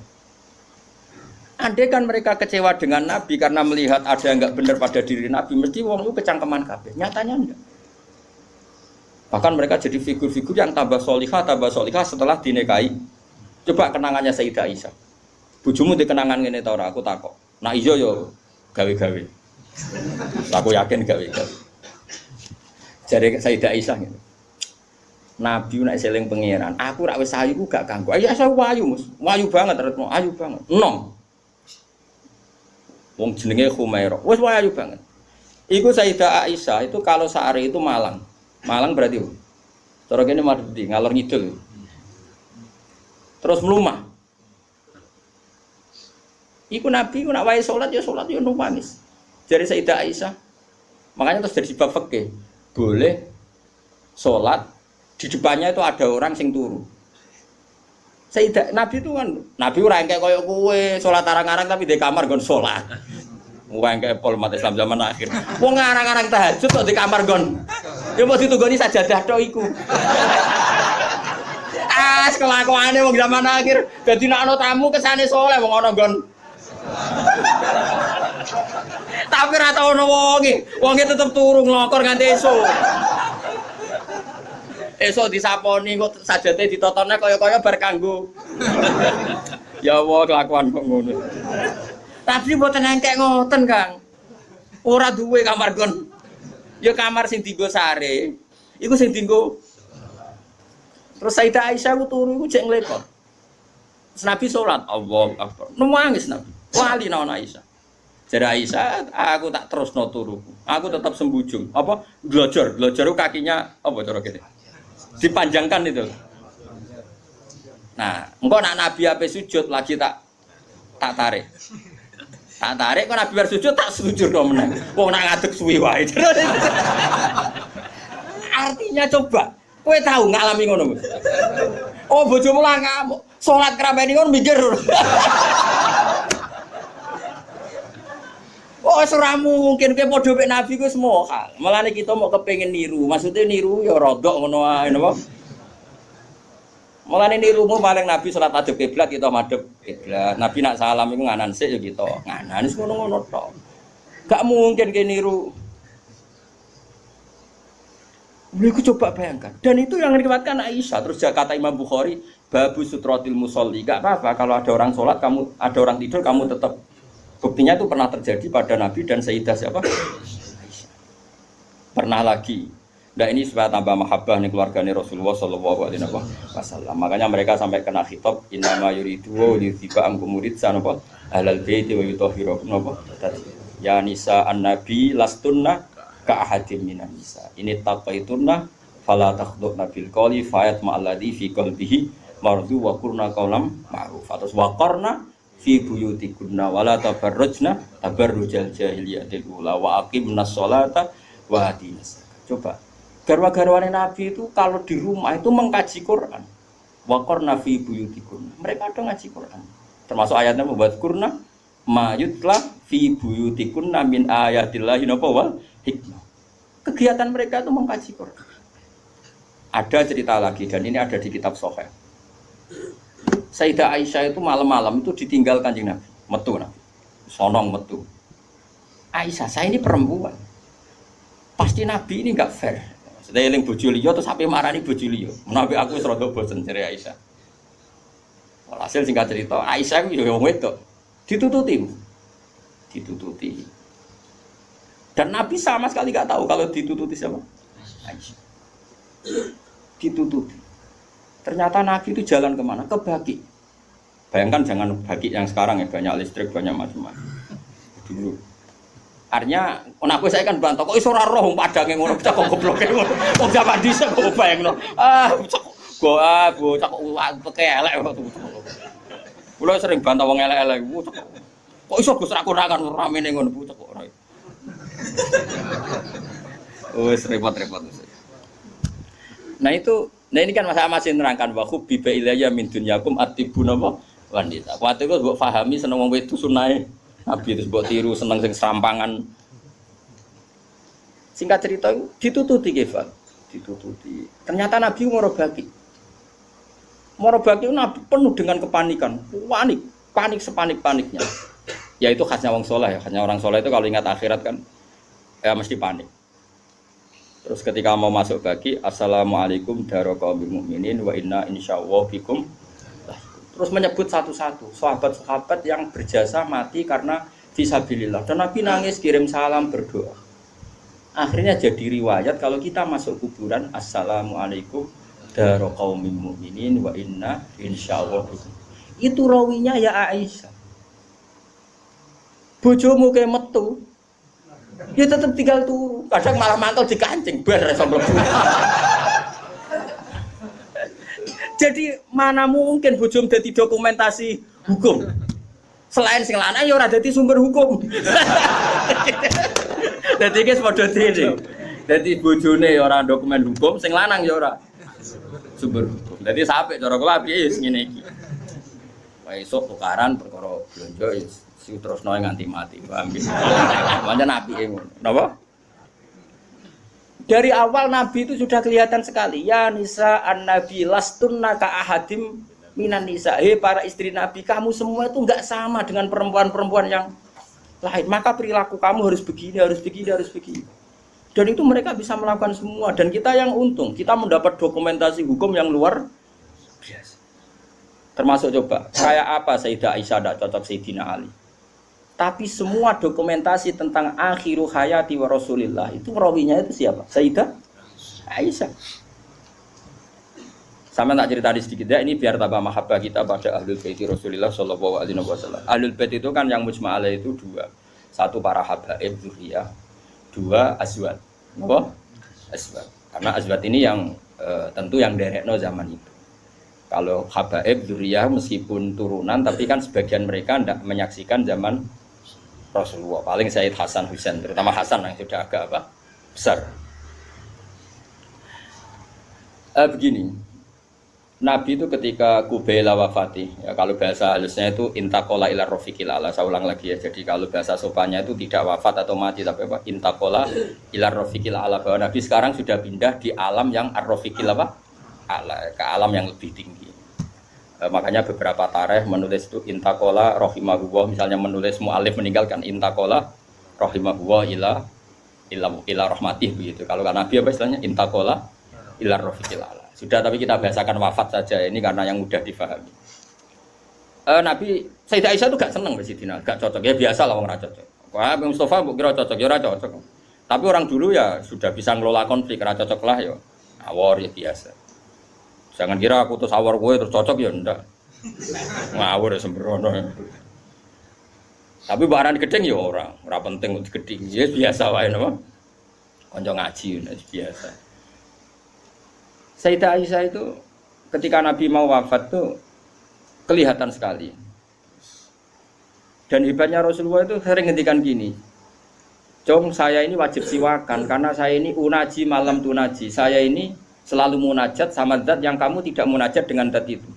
Andai kan mereka kecewa dengan Nabi karena melihat ada yang enggak benar pada diri Nabi, mesti wong itu kecangkeman kabeh. Nyatanya enggak. Bahkan mereka jadi figur-figur yang tambah solihah setelah dinikahi. Coba kenangannya Sayyidah Aisyah. Bojomu di kenangan ngene ta ora? Aku takok. Nah iya yo gawe-gawe. Aku yakin gawe-gawe. Jare Sayyidah Aisyah ngene. Nabi nek seling pangeran, aku rak wis ayu ku gak kanggo. Ayo saya wayu, Mus. Wayu banget retno, ayu banget. Enom. Wong jenenge Khumairah. Wis wayu banget. Iku Sayyidah Aisyah itu kalau sehari itu Malang. Malang berarti cara kene Mardi, ngalor ngidul. Terus mlumah. Iku Nabi ku nek wae salat ya nangis. Jare Sayyidah Aisyah. Makanya terus dari bab fikih, boleh salat di depannya itu ada orang sing turu. Sayyidah Nabi itu kan, Nabi ora engke koyo kowe salat arang-arang tapi di kamar nggon salat. Wong engke pol umat Islam zaman akhir. Wong arang-arang tahajud kok di kamar nggon. Ya mau ditunggoni sajadah tok iku. Kelakuane wong zaman akhir. Dadi nek ana tamu kesane saleh wong ana nggon. Tapi ora tau ono wonge tetep turu nglokor nganti esuk. Esuk disaponi kok sajate ditotone kaya-kaya bar kanggo. Ya Allah kelakuan kok ngono. Tapi mboten engkek ngoten, Kang. Ora duwe kamar kon. Ya kamar sing dienggo sare. Iku sing dienggo. Terus Sayyidah Aisyah ku turu iku jek nglekot. Terus Nabi salat, Allahu Akbar. Nangis Nabi. Wali naon Aisyah. Jare Aisyah, aku tak terusno turuku. Aku tetap sembujung. Apa? Glojor. Glojor kakinya apa cara kene? Dipanjangkan itu. Nah, engko nak Nabi ape sujud lagi tak tarik. Tak tarik kok Nabi bar sujud tak sujud do meneh. Wong nak ngadeg suwi wae. Artinya coba, kowe tahu ngalami ngono. Oh, bojomu lah ngamuk. Salat krameni ngono mikir. Oh, ora mungkin kowe padha mek Nabi ku semua hal. Malane kita mau kepengin niru. Maksudnya niru ya rodok ngono wae napa? Mulane nirumu paling Nabi salat madhep kiblat kita madhep kiblat. Nabi nak salam iku nganan sik ya kita. Nganan wis ngono-ngono tok. Gak mungkin ke niru. Mereka coba bayangkan. Dan itu yang diriwayatkan Aisyah. Terus kata Imam Bukhari, babu sutratil musolli. Gak apa-apa kalau ada orang sholat, kamu ada orang tidur, kamu tetap. Buktinya itu pernah terjadi pada Nabi dan Sayyidah siapa? Aisyah. Pernah lagi. Nah ini supaya tambah mahabbah nih keluarganya Rasulullah Shallallahu Alaihi Wasallam. Makanya mereka sampai kena khitab innama yuridu wa yuthiba amkum murid sanapa ahlal baiti wa yutahhirukum napa. Ya nisa an-nabi lastunna ka ahadim minan nisa. Ini taqaitunna fala takhdhuna bil qawli fayat ma'alladhi fi qalbihi mardu wa qurna qawlam ma'ruf. Terus waqarna fi buyutikunna wala tabarrujna tabarrujal jahiliyatil ula wa aqimnas sholata wa atinas. Coba garwa-garwane Nabi itu kalau di rumah itu mengkaji Quran. Waqarna fi buyutikunna. Mereka ada ngaji Quran. Termasuk ayatnya membuat Qur'an ma yutla fi buyutikunna min ayatillahi wal hikmah. Kegiatan mereka itu mengkaji Quran. Ada cerita lagi dan ini ada di kitab Sahih. Sayyidah Aisyah itu malam-malam itu ditinggal Kanjeng Nabi, metu Nabi. Sonong metu. Aisyah, saya ini perempuan. Pasti Nabi ini enggak fair. Saya eling bojo liya terus sampai marani bojo liya. Menawi aku wis rada bosen jare Aisyah. Walhasil singkat cerita, Aisyah itu yo wong wedok. Ditututi. Dan Nabi sama sekali nggak tahu kalau ditututi siapa? Aisyah. Ditututi. Ternyata Nabi itu jalan kemana? Ke Baqi. Bayangkan jangan Baqi yang sekarang ya banyak listrik, banyak macam-macam. Dulu. Artinya, aku saya kan bantah. Kok iso ora roh padange ngono, bocah kok gobloke ngono. Wong zaman dhisik kok bayangno. Bocah kok elek kok. Kula sering bantah wong elek-elek. Kok iso Gus ra kurangan ramene ngono bocah kok ora. Wes repot-repot. Nah ini kan masih nerangkan wa hubbiba ilayya min dunyakum atibun apa wanita. Kuwate kok mbok pahami seneng wong wedok sunahe Nabi terus mbok tiru seneng sing serampangan. Singkat cerita ditututi Kefal. Ditututi. Ternyata Nabi Baqi. Baqi Nabi penuh dengan kepanikan. Panik sepanik-paniknya. Ya itu khasnya wong saleh ya. Khasnya orang saleh itu kalau ingat akhirat kan ya mesti panik. Terus ketika mau masuk Baqi, assalamualaikum daraqaumil mukminin wa inna insyaallah bikum. Terus menyebut satu-satu sahabat-sahabat yang berjasa mati karena fisabilillah. Dan Nabi nangis kirim salam berdoa. Akhirnya jadi riwayat kalau kita masuk kuburan assalamualaikum daraqaumil mukminin wa inna insyaallah bikum. Itu rawinya ya Aisyah. Bojomu kayak metu. Ya tetap tinggal turu. Kadang malah mantel dikancing bar iso mlebu. Jadi mana mungkin bojomu dadi dokumentasi hukum. Selain sing lanang ya ora dadi sumber hukum. Dadi iki padha dene. Dadi bojone ora dokumen hukum, sing lanang ya ora sumber hukum. Dadi sampe cara kula piye wis ngene iki. Wae esuk tukaran perkara blonjo wis si terus noe nganti mati, paham ya? Pancen apike ngono. Napa? Dari awal Nabi itu sudah kelihatan sekali. Ya nisa an-nabi lastunna ka ahadim minan nisa. Hei para istri Nabi, kamu semua itu enggak sama dengan perempuan-perempuan yang lain. Maka perilaku kamu harus begini, harus begini, harus begini. Dan itu mereka bisa melakukan semua. Dan kita yang untung, kita mendapat dokumentasi hukum yang luar biasa. Termasuk coba, kayak apa Sayyidah Aisyah tidak cocok Sayyidina Ali. Tapi semua dokumentasi tentang akhiru hayati wa Rasulillah itu rawinya itu siapa? Sayyidah Aisyah. Sama tak cerita sedikit ya, ini biar tambah mahabbah kita pada Ahlul Bait Rasulullah sallallahu alaihi wasallam. Ahlul Bait itu kan yang mujma' alaih itu dua. Satu para habaib dzurriyyah, dua azwat. Apa? Azwat. Karena azwat ini yang tentu yang derekno zaman itu. Kalau habaib dzurriyyah meskipun turunan tapi kan sebagian mereka tidak menyaksikan zaman Rasulullah. Paling Sayyid Hasan Husain, terutama Hasan yang sudah agak apa? Besar. Begini. Nabi itu ketika Kubaila wafati, ya kalau bahasa halusnya itu intakola ila rofiqil ala. Saya ulang lagi ya. Jadi kalau bahasa sopannya itu tidak wafat atau mati tapi apa? Intakola ila rofiqil ala. Bahwa Nabi sekarang sudah pindah di alam yang ar-rofiqil apa? Ala, ke alam yang lebih tinggi. Makanya beberapa tarikh menulis itu intakola rohimahullah. Misalnya menulis mu'alif meninggalkan intakola rohimahullah ila rahmatih begitu. Kalau Nabi apa istilahnya intakola ila rofiqil ala. Sudah, tapi kita bahasakan wafat saja ini karena yang mudah difahami. Nabi Sayyidah Aisyah itu gak seneng Sidina, gak cocok. Ya biasa lah orang cocok. Wah, Mustafa kira cocok, ya cocok. Tapi orang dulu ya sudah bisa ngelola konflik, kira cocok lah ya. Awor ya biasa. Jangan kira aku terus awor gue terus cocok ya ndak. Ngawur ya sembrono. Tapi barang gedeng ya ora penting untuk gedeng. Ya biasa wae napa. Kanca ngaji biasa. Sayyidah Aisyah itu ketika Nabi mau wafat tuh kelihatan sekali. Dan hebatnya Rasulullah itu sering ngendikan gini. Jong saya ini wajib siwakan karena saya ini unaji malam tunaji. Saya ini selalu munajat sama zat yang kamu tidak munajat dengan zat itu.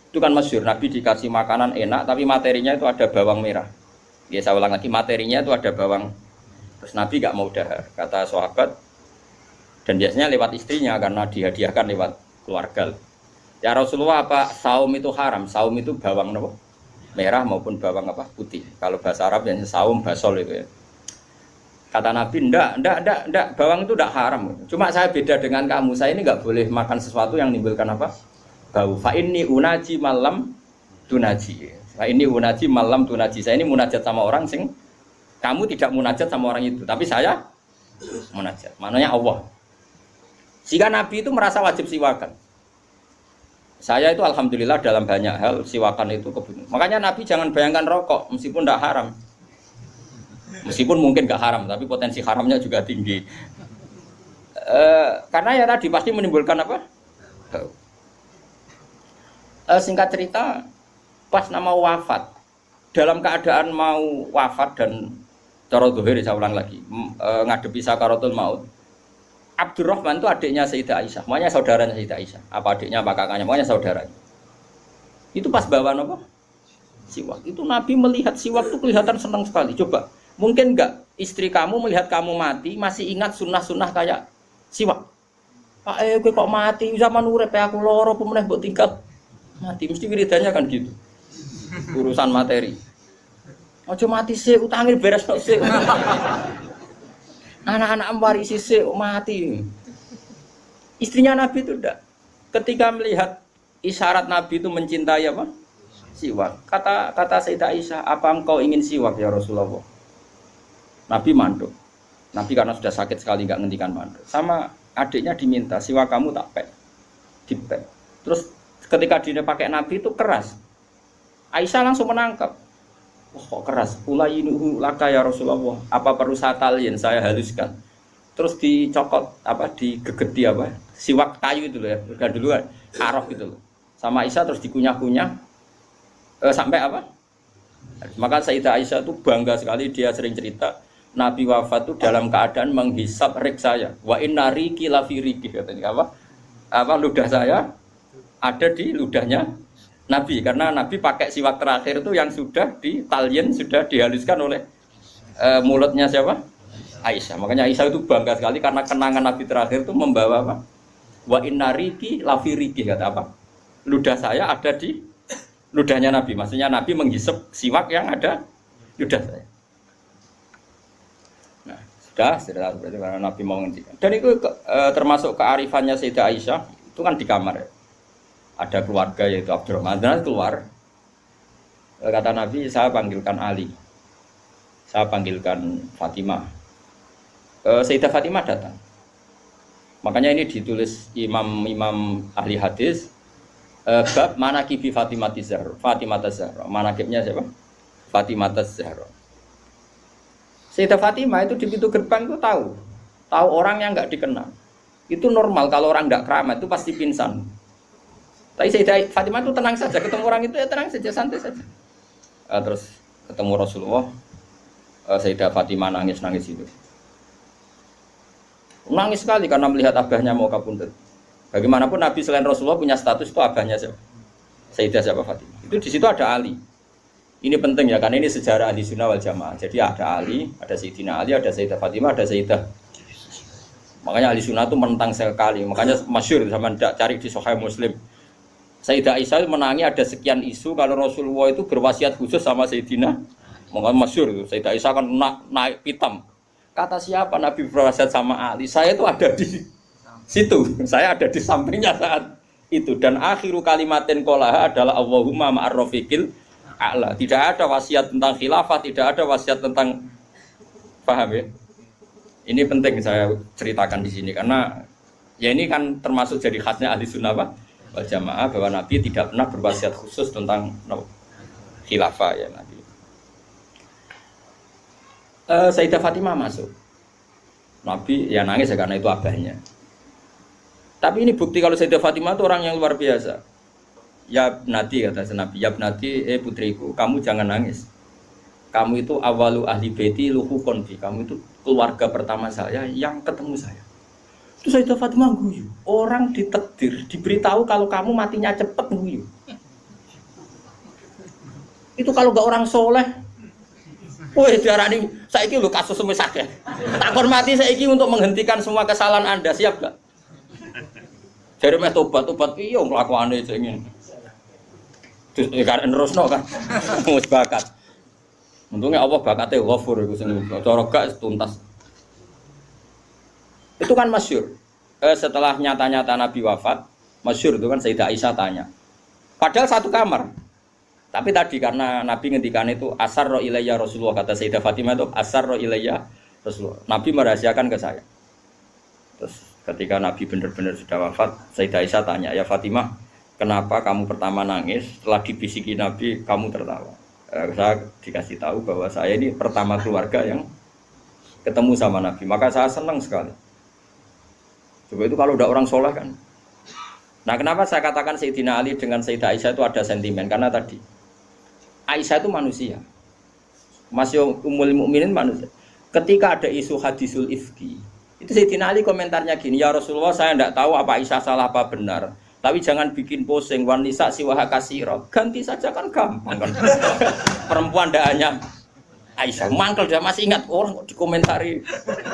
Itu kan masyhur Nabi dikasih makanan enak tapi materinya itu ada bawang merah. Ya saya ulang lagi materinya itu ada bawang. Terus Nabi gak mau dahar. Kata sahabat dan biasanya lewat istrinya karena dihadiahkan lewat keluarga. Ya Rasulullah apa saum itu haram? Saum itu bawang apa? Merah maupun bawang apa? Putih. Kalau bahasa Arab yang saum basol itu ya. Kata Nabi, enggak, bawang itu enggak haram. Cuma saya beda dengan kamu. Saya ini enggak boleh makan sesuatu yang menimbulkan apa? Bau. Fa inni unaji malam tunaji. Fa inni unaji malam tunaji. Saya ini munajat sama orang sing kamu tidak munajat sama orang itu, tapi saya munajat. Maknanya Allah. Jika Nabi itu merasa wajib siwakan. Saya itu alhamdulillah dalam banyak hal siwakan itu kebutuhan. Makanya Nabi jangan bayangkan rokok meskipun tidak haram. Meskipun mungkin gak haram, tapi potensi haramnya juga tinggi. Karena ya tadi pasti menimbulkan apa? Singkat cerita, pas nama wafat, dalam keadaan mau wafat dan cara dohir saya ulang lagi, ngadepi sakaratul maut. Abdurrahman itu adiknya Sayyidah Aisyah, makanya saudaranya Sayyidah Aisyah. Apa adiknya, apa kakaknya, makanya saudaranya. Itu pas bawa apa? Siwak. Itu Nabi melihat siwak itu kelihatan senang sekali. Coba, mungkin enggak istri kamu melihat kamu mati masih ingat sunnah-sunnah kayak siwak? Pak, gue kok mati zaman urip aku loro pemenang buat tinggal mati. Mesti wiridannya kan gitu. Urusan materi. Ojo mati sih, utangin beres sih. Anak-anak warisi sih mati. Istrinya Nabi itu enggak. Ketika melihat isyarat Nabi itu mencintai apa? Siwak. Kata Sayyidah Aisyah, apa engkau ingin siwak ya Rasulullah? Nabi manduk. Nabi karena sudah sakit sekali enggak ngendikan manduk. Sama adiknya diminta, siwak kamu tak pek. Dipek. Terus ketika dia pakai Nabi itu keras. Aisyah langsung menangkap. Wah, kok keras. Ulainuhu laka ya Rasulullah. Apa perlu saya talien, saya haluskan. Terus dicokot apa digegeti apa? Siwak kayu itu loh ya. Udah dulu arok gitu loh. Sama Aisyah terus dikunyah-kunyah sampai apa? Maka Sayyidah Aisyah itu bangga sekali, dia sering cerita Nabi wafat itu dalam keadaan menghisap rik saya. Wa inna riki lafi riki katanya apa? Apa ludah saya ada di ludahnya Nabi, karena Nabi pakai siwak terakhir itu yang sudah ditalien, sudah dihaluskan oleh mulutnya siapa? Aisyah. Makanya Aisyah itu bangga sekali karena kenangan Nabi terakhir itu membawa apa? Wa inna riki lafi riki kata apa? Ludah saya ada di ludahnya Nabi. Maksudnya Nabi menghisap siwak yang ada ludah saya. Nah, Sudah berarti karena Nabi mau ngendikan. Dan itu termasuk kearifannya Sayyidah Aisyah, itu kan di kamar ya. Ada keluarga yaitu Abdurrahman, dan keluar. Kata Nabi, saya panggilkan Ali. Saya panggilkan Fatimah. Sayyidah Fatimah datang. Makanya ini ditulis imam ahli hadis, bab manaqibi Fatimah Zahra. Manaqibnya siapa? Fatimah Zahra. Sayyidah Fatimah itu di pintu gerbang itu tahu orang yang nggak dikenal. Itu normal kalau orang nggak keramat itu pasti pingsan. Tapi Sayyidah Fatimah itu tenang saja, ketemu orang itu ya tenang saja, santai saja. Terus ketemu Rasulullah, Sayyidah Fatimah nangis itu. Nangis sekali karena melihat abahnya mau kabundut. Bagaimanapun Nabi selain Rasulullah punya status itu abahnya siapa? Sayyidah siapa Fatimah. Itu di situ ada Ali. Ini penting ya karena ini sejarah ahli sunnah wal jamaah. Jadi ada Ali, ada Sayyidina Ali, ada Sayyidah Fatimah, ada Sayyidah. Makanya ahli sunnah itu menentang sekali. Makanya masyhur zaman cari di Sahih Muslim. Sayyidah Aisyah menangi ada sekian isu kalau Rasulullah itu berwasiat khusus sama Sayyidina. Makanya masyhur itu Sayyidah Aisyah kan naik pitam. Kata siapa Nabi berwasiat sama Ali? Saya itu ada di situ. Saya ada di sampingnya saat itu. Dan akhiru kalimatin qolaha adalah Allahumma ma'ar rafiqil a'la. Tidak ada wasiat tentang khilafah, tidak ada wasiat tentang, paham ya? Ini penting saya ceritakan di sini karena ya ini kan termasuk jadi khasnya ahli sunnah wal jamaah bahwa Nabi tidak pernah berwasiat khusus tentang khilafah ya Nabi. Sayyidah Fatimah masuk. Nabi ya nangis ya karena itu abahnya. Tapi ini bukti kalau Sayyidah Fatimah itu orang yang luar biasa. Ya Nabi kata Nabi, ya Nabi, putriku, kamu jangan nangis. Kamu itu awalu ahli baiti luhukon bi. Kamu itu keluarga pertama saya yang ketemu saya. Itu Sayyidah Fatimah guyu. Orang ditakdir, diberitahu kalau kamu matinya cepet guyu. Itu kalau gak orang soleh. Woi diarani saiki lho kasus semisah ya. Tak hormati saiki untuk menghentikan semua kesalahan Anda, siap gak? Jare meh tobat piye kelakuane sing ngene. Terus kan nerusno kan. Wis bakat. Untungnya Allah bakate Ghafur iku sing cara gak tuntas. Itu kan masyhur. Setelah nyata-nyata Nabi wafat, masyhur itu kan Sayyidah Aisyah tanya. Padahal satu kamar. Tapi tadi karena Nabi ngendikan itu asarra ilayya Rasulullah, kata Sayyidah Fatimah itu asarra ilayya Rasulullah. Nabi merahasiakan ke saya. Terus ketika Nabi benar-benar sudah wafat, Sayyidah Aisyah tanya, "Ya Fatimah, kenapa kamu pertama nangis? Setelah dibisiki Nabi kamu tertawa?" Saya dikasih tahu bahwa saya ini pertama keluarga yang ketemu sama Nabi. Maka saya senang sekali. Coba itu kalau udah orang soleh kan. Nah kenapa saya katakan Sayyidina Ali dengan Sayyidah Aisyah itu ada sentimen? Karena tadi Aisyah itu manusia, masih Ummul Mukminin manusia. Ketika ada isu hadisul ifki, itu Sayyidina Ali komentarnya gini, ya Rasulullah saya tidak tahu apa Aisyah salah apa benar, tapi jangan bikin pusing, wanisa siwaha kasiro, ganti saja kan gampang kan. Perempuan tidak hanya Aisyah, mangkel dia masih ingat orang kok dikomentari.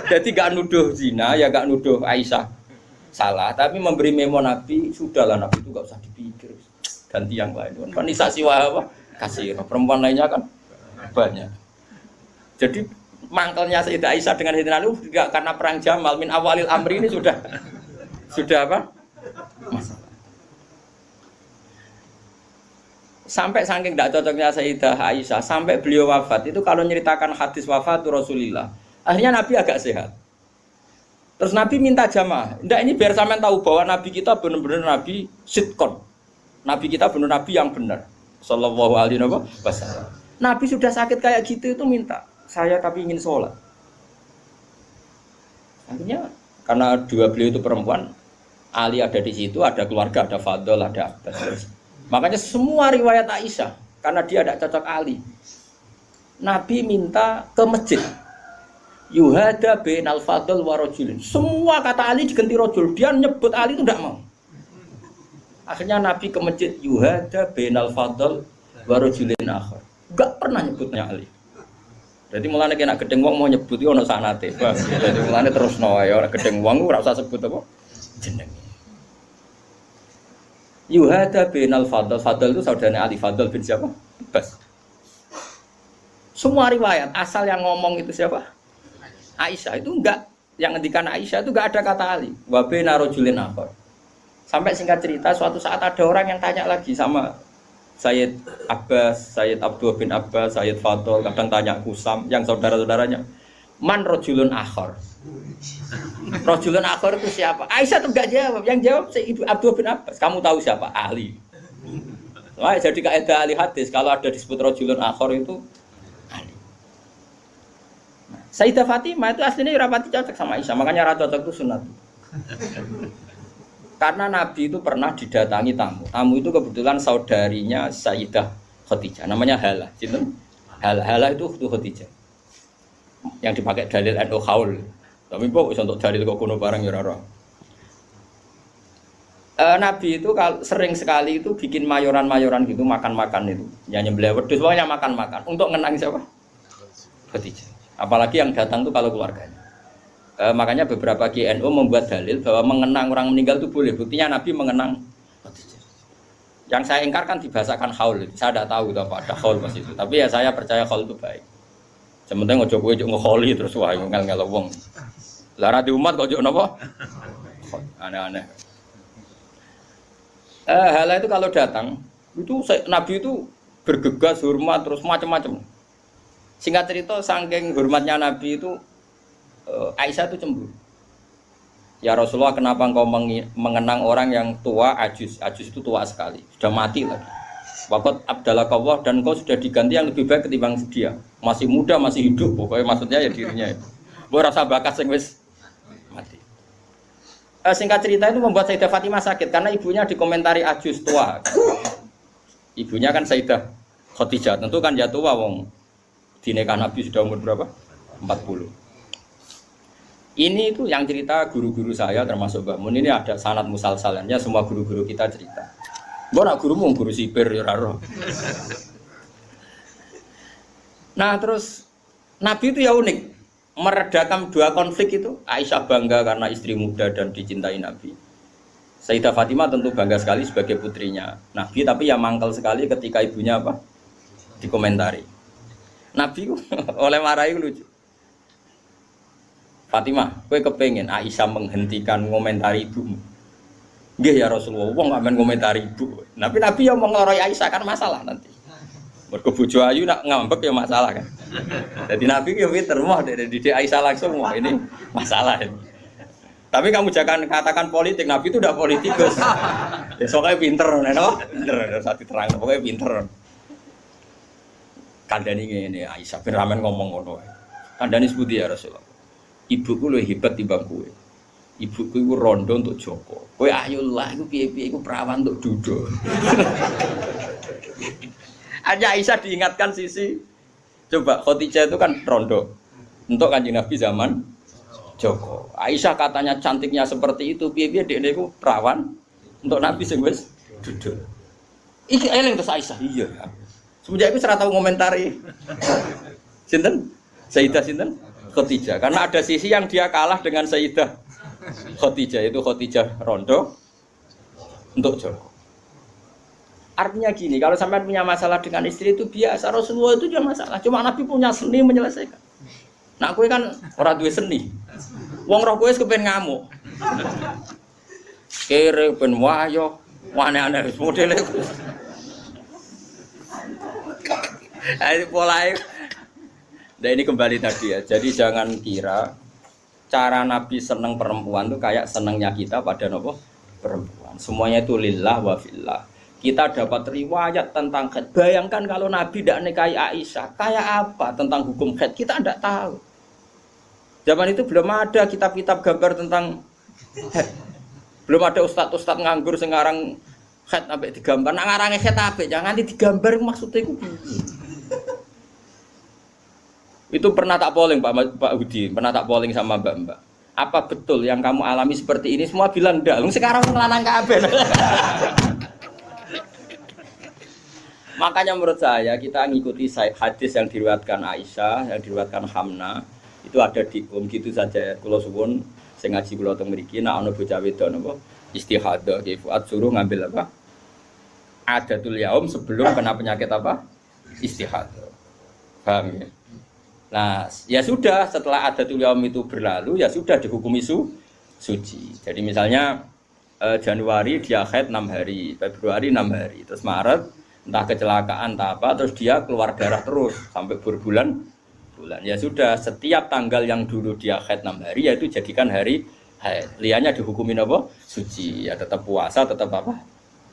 Jadi gak nuduh zina ya gak nuduh Aisyah salah, tapi memberi memo Nabi, sudahlah Nabi itu gak usah dipikir, ganti yang lain. Wanisa siwaha apa? Kasih perempuan lainnya kan banyak. Jadi mangkelnya Sayyidah Aisyah dengan Sayyidina Ali juga karena perang Jamal min awalil amri ini sudah apa? Masalah. Sampai saking tidak cocoknya Sayyidah Aisyah sampai beliau wafat itu kalau nyeritakan hadis wafat Rasulullah, akhirnya Nabi agak sehat. Terus Nabi minta jamaah. Ndak ini biar sampean tahu bahwa Nabi kita benar-benar Nabi sidqon. Nabi kita benar Nabi yang benar. Sallallahu alaihi wasallam. Nabi sudah sakit kayak gitu itu minta, saya tapi ingin sholat. Akhirnya karena dua beliau itu perempuan, Ali ada di situ, ada keluarga, ada Fadl, ada Abbas. Makanya semua riwayat Aisyah karena dia tidak cocok Ali. Nabi minta ke masjid. Yuhada bainal Fadl wa rajulin. Semua kata Ali diganti rajul, dia nyebut Ali itu tidak mau. Akhirnya Nabi ke masjid yuhada bainal Fadl wa rajulin akhar. Enggak pernah nyebutnya Ali. Jadi mulane kena gedeng wong mau nyebut yo ono sanate. Jadi mulane terus wae ora gedeng wong ora usah sebut apa jenenge. Yuhada bainal Fadl. Fadl itu saudaranya Ali, Fadl bin siapa? Bas. Semua riwayat asal yang ngomong itu siapa? Aisyah itu enggak, yang ngendikan Aisyah itu enggak ada kata ali. Wa baina rajulin akhar. Sampai singkat cerita suatu saat ada orang yang tanya lagi sama Sayyid Abbas, Sayyid Abdullah bin Abbas, Sayyid Fatul, kadang tanya Kusam, yang saudara-saudaranya. Man rajulun akhar. Rajulun akhar itu siapa? Aisyah tuh enggak jawab. Yang jawab Sayyid Abdullah bin Abbas. Kamu tahu siapa? Ahli. Wah, jadi kaidah ahli hadis kalau ada disebut rajulun akhar itu ahli. Nah, Sayyidah Fatimah itu aslinya rapati cocok sama Aisyah, makanya ra cocok itu sunat. Karena Nabi itu pernah didatangi tamu. Tamu itu kebetulan saudarinya Sayyidah Khadijah, namanya Hala. Hala itu Khadijah. Yang dipakai dalil ado haul. Tapi kok untuk dalil kok kuno barang ya ora. Nabi itu sering sekali itu bikin mayoran-mayoran gitu, makan-makan itu. Ya nyembelih wedhus, pokoknya makan-makan. Untuk ngenang siapa? Khadijah. Apalagi yang datang tuh kalau keluarganya. Makanya beberapa GNU membuat dalil bahwa mengenang orang meninggal itu boleh. Buktinya Nabi mengenang Khadijah. Yang saya ingkar kan dibahasakan haul. Saya tidak tahu itu apa ada haul pas itu. Tapi ya saya percaya haul itu baik. Sementing ojo kowe ojo ngeholi terus wah ngel-ngel wong. Lah ra di umat kok ojo napa? Aneh-aneh. Hala itu kalau datang itu Nabi itu bergegas hormat terus macam-macam. Singkat cerita saking hormatnya Nabi itu Aisyah itu cemburu. Ya Rasulullah, kenapa engkau mengenang orang yang tua ajus? Ajus itu tua sekali, sudah mati lagi. Waqat abdalakallah, dan engkau sudah diganti yang lebih baik ketimbang dia. Masih muda, masih hidup, pokoknya maksudnya ya dirinya itu. Mbok rasa bakat sing wis mati. Singkat cerita itu membuat Sayyidah Fatimah sakit karena ibunya dikomentari ajus tua. Ibunya kan Sayyidah Khadijah, tentu kan ya tua wong. Di nikah Nabi sudah umur berapa? 40. Ini itu yang cerita guru-guru saya termasuk Mbak Mun, ini ada sanad musalsalannya, semua guru-guru kita cerita. Mbok nak gurumu guru sipir ya ora. Nah, terus Nabi itu ya unik. Meredakan dua konflik itu. Aisyah bangga karena istri muda dan dicintai Nabi. Sayyidah Fatimah tentu bangga sekali sebagai putrinya Nabi, tapi ya mangkel sekali ketika ibunya apa? Dikomentari. Nabi oleh marahi lucu. Fatimah, kowe kepengen Aisyah menghentikan ngomentari ibumu? Nggih ya Rasulullah, wong gak men ngomentari ibu. Tapi Nabi ya mau ngeloroi Aisyah kan masalah nanti. Mergo bojo ayu nak ngambek ya masalah kan. Jadi Nabi ya pinter moh dari Aisyah langsung wah ini masalah ini. Tapi kamu jangan katakan politik, Nabi itu udah politikus. Ya soalnya pinter, no? Pinter, satu terang, pokoknya pinter. Kandani ini Aisyah bin Ramen ngomong ngono. Kandani sebuti ya Rasulullah. Ibuku lebih hebat timbang kowe. Ibuku iku rondo untuk Joko. Kowe ayo lah iku piye-piye iku perawan untuk Dudo. Aja Aisyah diingatkan sisi. Coba Khadijah itu kan rondo. Untuk Kanjeng Nabi zaman Joko. Aisyah katanya cantiknya seperti itu, piye-piye dekne iku perawan untuk Nabi sing wis Dudo. Iki eling terus Aisyah. Iya. Semenjak itu serata ngomentari. Sinten? Sayyidah sinten? Khadijah. Karena ada sisi yang dia kalah dengan Sayyidah Khadijah, itu Khadijah rondo untuk Joko. Artinya gini, kalau sampai punya masalah dengan istri itu biasa, Rasulullah itu juga masalah. Cuma Nabi punya seni menyelesaikan. Nah, kowe kan ora duwe seni. Wong roh kowe kepen ngamuk. Kere ben wayo, aneh-aneh wis modele. Ayo polahe. Nah ini kembali tadi ya. Jadi jangan kira cara Nabi seneng perempuan itu kayak senengnya kita pada nopo perempuan. Semuanya itu lillah wa fillah. Kita dapat riwayat tentang haid. Bayangkan kalau Nabi tidak nikahi Aisyah, kayak apa tentang hukum haid? Kita tidak tahu. Zaman itu belum ada kitab-kitab gambar tentang haid. Belum ada ustadz-ustadz nganggur sekarang haid sampai digambar. Nak ngarange haid apa? Jangan digambar maksudnya itu. Itu pernah tak polling Pak Hudi, pernah tak polling sama Mbak. Apa betul yang kamu alami seperti ini? Semua bilang enggak. Sekarang ngelanang kabeh. Makanya menurut saya kita ngikuti hadis yang diriwayatkan Aisyah, yang diriwayatkan Hamna, itu ada di gitu saja. Kula suwun sing ngaji kula teng mriki nek ana bocah wedok napa istihadah ki Fuad suruh ngambil apa? Adatul yaum sebelum kena penyakit apa? Istihadah. Paham ya? Nah, ya sudah setelah adatul yaum itu berlalu ya sudah dihukumi suci. Jadi misalnya Januari dia haid 6 hari, Februari 6 hari, terus Maret entah kecelakaan entah apa, terus dia keluar darah terus sampai berbulan-bulan. Ya sudah, setiap tanggal yang dulu dia haid 6 hari yaitu jadikan hari haid. Liannya dihukumin apa? Suci. Ya tetap puasa, tetap apa?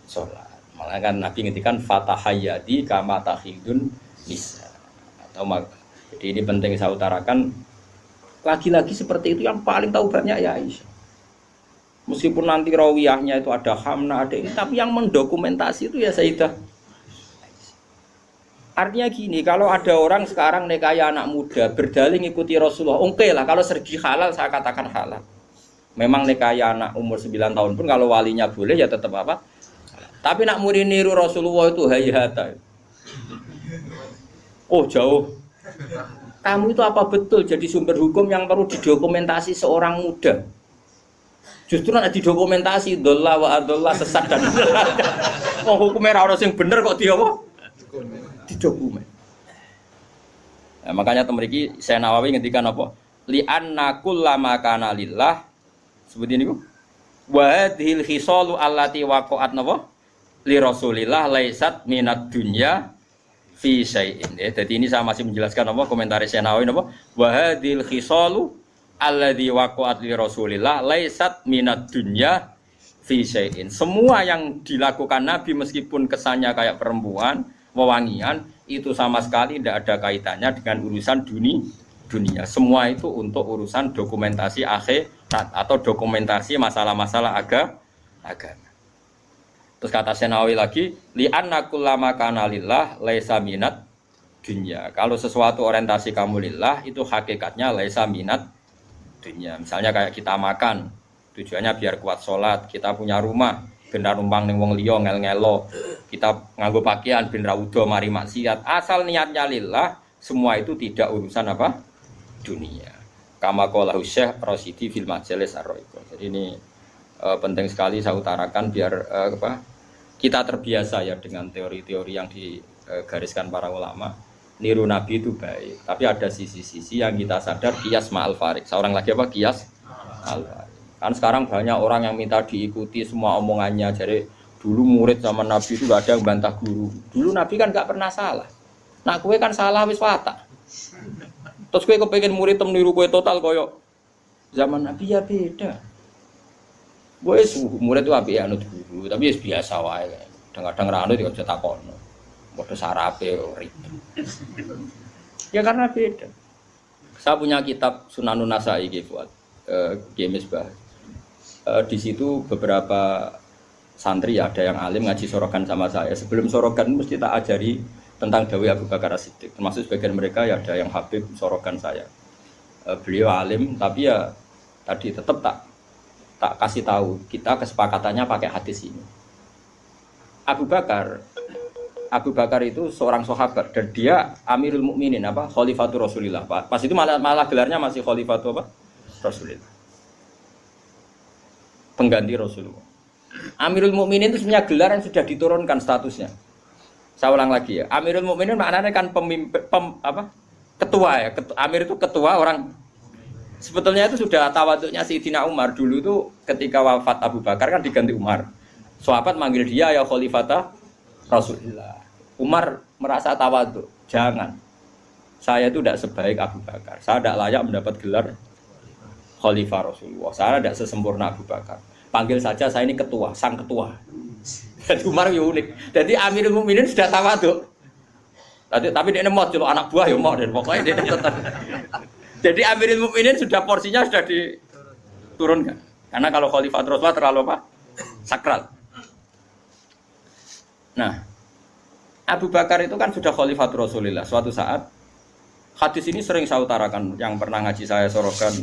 Sholat. Malah kan Nabi ngintikan fatahayyadi kama tahidun nisa. Jadi ini penting saya utarakan. Lagi-lagi seperti itu yang paling tahu banyak ya Aisyah. Meskipun nanti rawiyahnya itu ada Hamna, ada ini, tapi yang mendokumentasi itu ya Sayyidah. Artinya gini, kalau ada orang sekarang nekaya anak muda berdalih ngikuti Rasulullah, oke lah, kalau sergi halal saya katakan halal. Memang nekaya anak umur 9 tahun pun kalau walinya boleh ya tetap apa? Tapi nak murid niru Rasulullah itu hayata. Oh jauh. Kamu itu apa betul jadi sumber hukum yang perlu didokumentasi seorang muda? Justru nanti dokumentasi dolla wa adolla sesat dan mau hukumnya orang yang bener kok dia apa? Didokumen. Nah, makanya temeriki saya Nawawi ngendikan apa? Li anna kullama kana lillah seperti ini Bu. Wa hadhil khisalu allati waqa'at napa? Li Rasulillah laisat minad dunya fi syai'in. Jadi ini saya masih menjelaskan apa komentar saya Nawawi napa? Wa hadhil khisalu alladzi waqa'at li Rasulillah laisat minad dunya fi syai'in. Semua yang dilakukan Nabi meskipun kesannya kayak perempuan, wewangian, itu sama sekali tidak ada kaitannya dengan urusan dunia. Semua itu untuk urusan dokumentasi akhirat atau dokumentasi masalah-masalah agama. Terus kata Senawi lagi, li anna kullama kana lillah laisa minad dunya. Kalau sesuatu orientasi kamu lillah itu hakikatnya laisa minad dunia. Misalnya kayak kita makan, tujuannya biar kuat sholat. Kita punya rumah, benar numpang ning wong liya ngel-ngelo. Kita nganggo pakaian ben ra udo mari maksiat. Asal niatnya lillah, semua itu tidak urusan apa? Dunia. Kama qala Syekh Rasyidi fil Majalis Ar-Raiqah. Jadi ini penting sekali saya utarakan biar kita terbiasa ya dengan teori-teori yang digariskan para ulama. Niru Nabi itu baik, tapi ada sisi-sisi yang kita sadar kias ma'al farik. Seorang lagi apa? Kias ma'al farik. Kan sekarang banyak orang yang minta diikuti semua omongannya. Jadi dulu murid zaman Nabi itu gak ada yang bantah guru. Dulu Nabi kan gak pernah salah. Nah kue kan salah wis watak. Terus kue kepengen murid meniru kue total koyok zaman Nabi ya beda. Gue murid itu api anut guru, tapi biasa wae. Kadang-kadang ranut ya aja takono. Bodoh sarape ribet. Ya karena beda. Saya punya kitab Sunanun Nasai buat Gemis Bah. Di situ beberapa santri ada yang alim ngaji sorokan sama saya. Sebelum sorokan mesti tak ajari tentang Dawi Abu Bakar As-Siddiq. Termasuk sebagian mereka ya ada yang habib sorokan saya. Beliau alim tapi ya tadi tetap tak kasih tahu kita kesepakatannya pakai hadis ini. Abu Bakar itu seorang sahabat dan dia Amirul Mukminin apa? Khalifatul Rasulillah. Pas itu malah gelarnya masih Khalifatul apa? Rasulillah. Pengganti Rasulullah. Amirul Mukminin itu sebenarnya gelar yang sudah diturunkan statusnya. Saya ulang lagi ya. Amirul Mukminin maknanya kan ketua ya. Amir itu ketua orang. Sebetulnya itu sudah tawaduknya Sayyidina Umar dulu itu ketika wafat Abu Bakar kan diganti Umar. Sahabat manggil dia ya Khalifata Rasulullah. Umar merasa tawaduk, jangan. Saya itu tidak sebaik Abu Bakar. Saya tidak layak mendapat gelar Khalifah Rasulullah. Saya tidak sesempurna Abu Bakar. Panggil saja saya ini ketua, sang ketua. Jadi Umar ya unik. Jadi Amirul Mukminin sudah tawaduk. Tapi dia mau celuk anak buah ya mau dan pokoknya dia tetap. Jadi Amirul Mukminin sudah porsinya sudah diturunkan. Karena kalau Khalifah Rasulullah terlalu apa? Sakral. Nah, Abu Bakar itu kan sudah Khalifatul Rasulillah. Suatu saat hadis ini sering saya utarakan, yang pernah ngaji saya sorokan,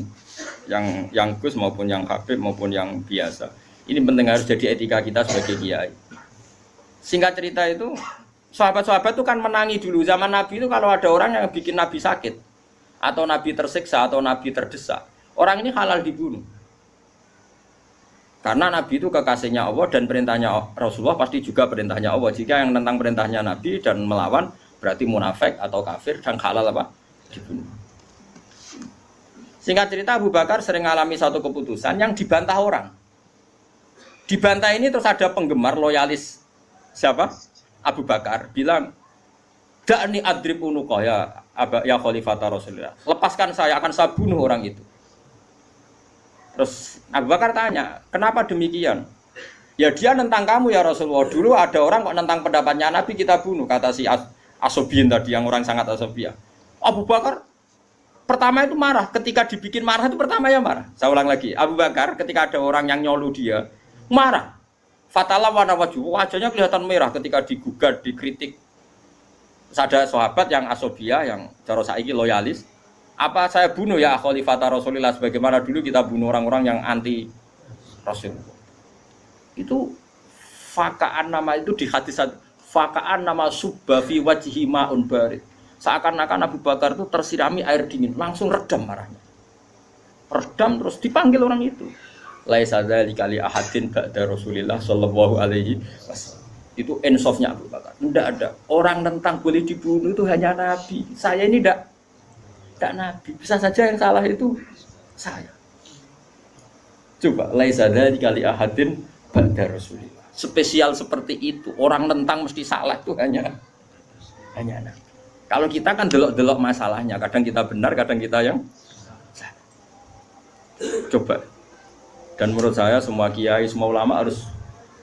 yang Gus maupun yang Habib maupun yang biasa. Ini penting harus jadi etika kita sebagai kiai. Singkat cerita itu, sahabat-sahabat itu kan menangi dulu zaman Nabi itu kalau ada orang yang bikin Nabi sakit atau Nabi tersiksa atau Nabi terdesak, orang ini halal dibunuh. Karena Nabi itu kekasihnya Allah dan perintahnya Rasulullah pasti juga perintahnya Allah. Jika yang tentang perintahnya Nabi dan melawan berarti munafik atau kafir dan halal apa? Dibunuh. Singkat cerita Abu Bakar sering mengalami satu keputusan yang dibantah orang. Dibantah ini terus ada penggemar loyalis siapa? Abu Bakar bilang, "Da'ni adrib unuqah ya khalifata Rasulullah. Lepaskan saya, akan saya bunuh orang itu." Terus Abu Bakar tanya, "Kenapa demikian?" "Ya dia nentang kamu ya Rasulullah. Dulu ada orang kok nentang pendapatnya Nabi kita bunuh," kata si Asobiyin tadi yang orang sangat asobia. Abu Bakar pertama itu marah, ketika dibikin marah itu pertama ya marah. Saya ulang lagi, Abu Bakar ketika ada orang yang nyolu dia, marah. Fatalah warna wajahnya kelihatan merah ketika digugat, dikritik. Terus ada sahabat yang asobia, yang cara saiki loyalis. Apa saya bunuh ya khalifata Rasulillah sebagaimana dulu kita bunuh orang-orang yang anti Rasul. Itu fakaan nama itu di hadis fakaan nama subba fi wajhi ma'un barid. Seakan-akan Abu Bakar itu tersirami air dingin, langsung redam marahnya. Redam terus dipanggil orang itu. Laisa dzalika li ahadin ba'da Rasulillah sallallahu alaihi wasallam. Itu insafnya Abu Bakar. Tidak ada orang tentang boleh dibunuh itu hanya Nabi. Saya ini tidak Nabi. Bisa saja yang salah itu saya. Coba laisa dzalika li ahadin ba'da Rasulillah. Spesial seperti itu. Orang tentang mesti salah itu hanya Nabi. Kalau kita kan delok-delok masalahnya, kadang kita benar, kadang kita yang salah. Coba. Dan menurut saya semua kiai, semua ulama harus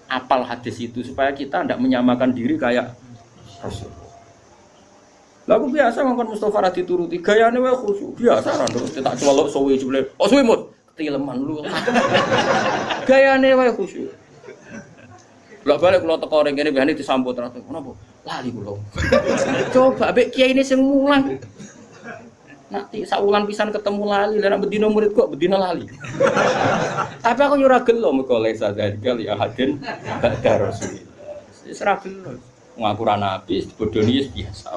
apal hadis itu supaya kita tidak menyamakan diri kayak Rasul. Lalu biasa ngomong Mustafa radhi turuti, gayane wae khusyuk. Biasa kan terus tak colok suwe jebule. Oh suwe mut, ketileman lu. Gayane wae khusyuk. Bolak-balik kula teko ring kene biasane disambut terus. Kenapa? Lali kula. Coba mbek kiai ini sing mulang. Nanti saulan pisan ketemu lali, lan bedino murid kok bedino lali. Tapi aku yo ora gelo mergo lesa dzalika li ahadin ba'da Rasulillah. Wis ora gelo. Ngaku ra nabi bodoni biasa.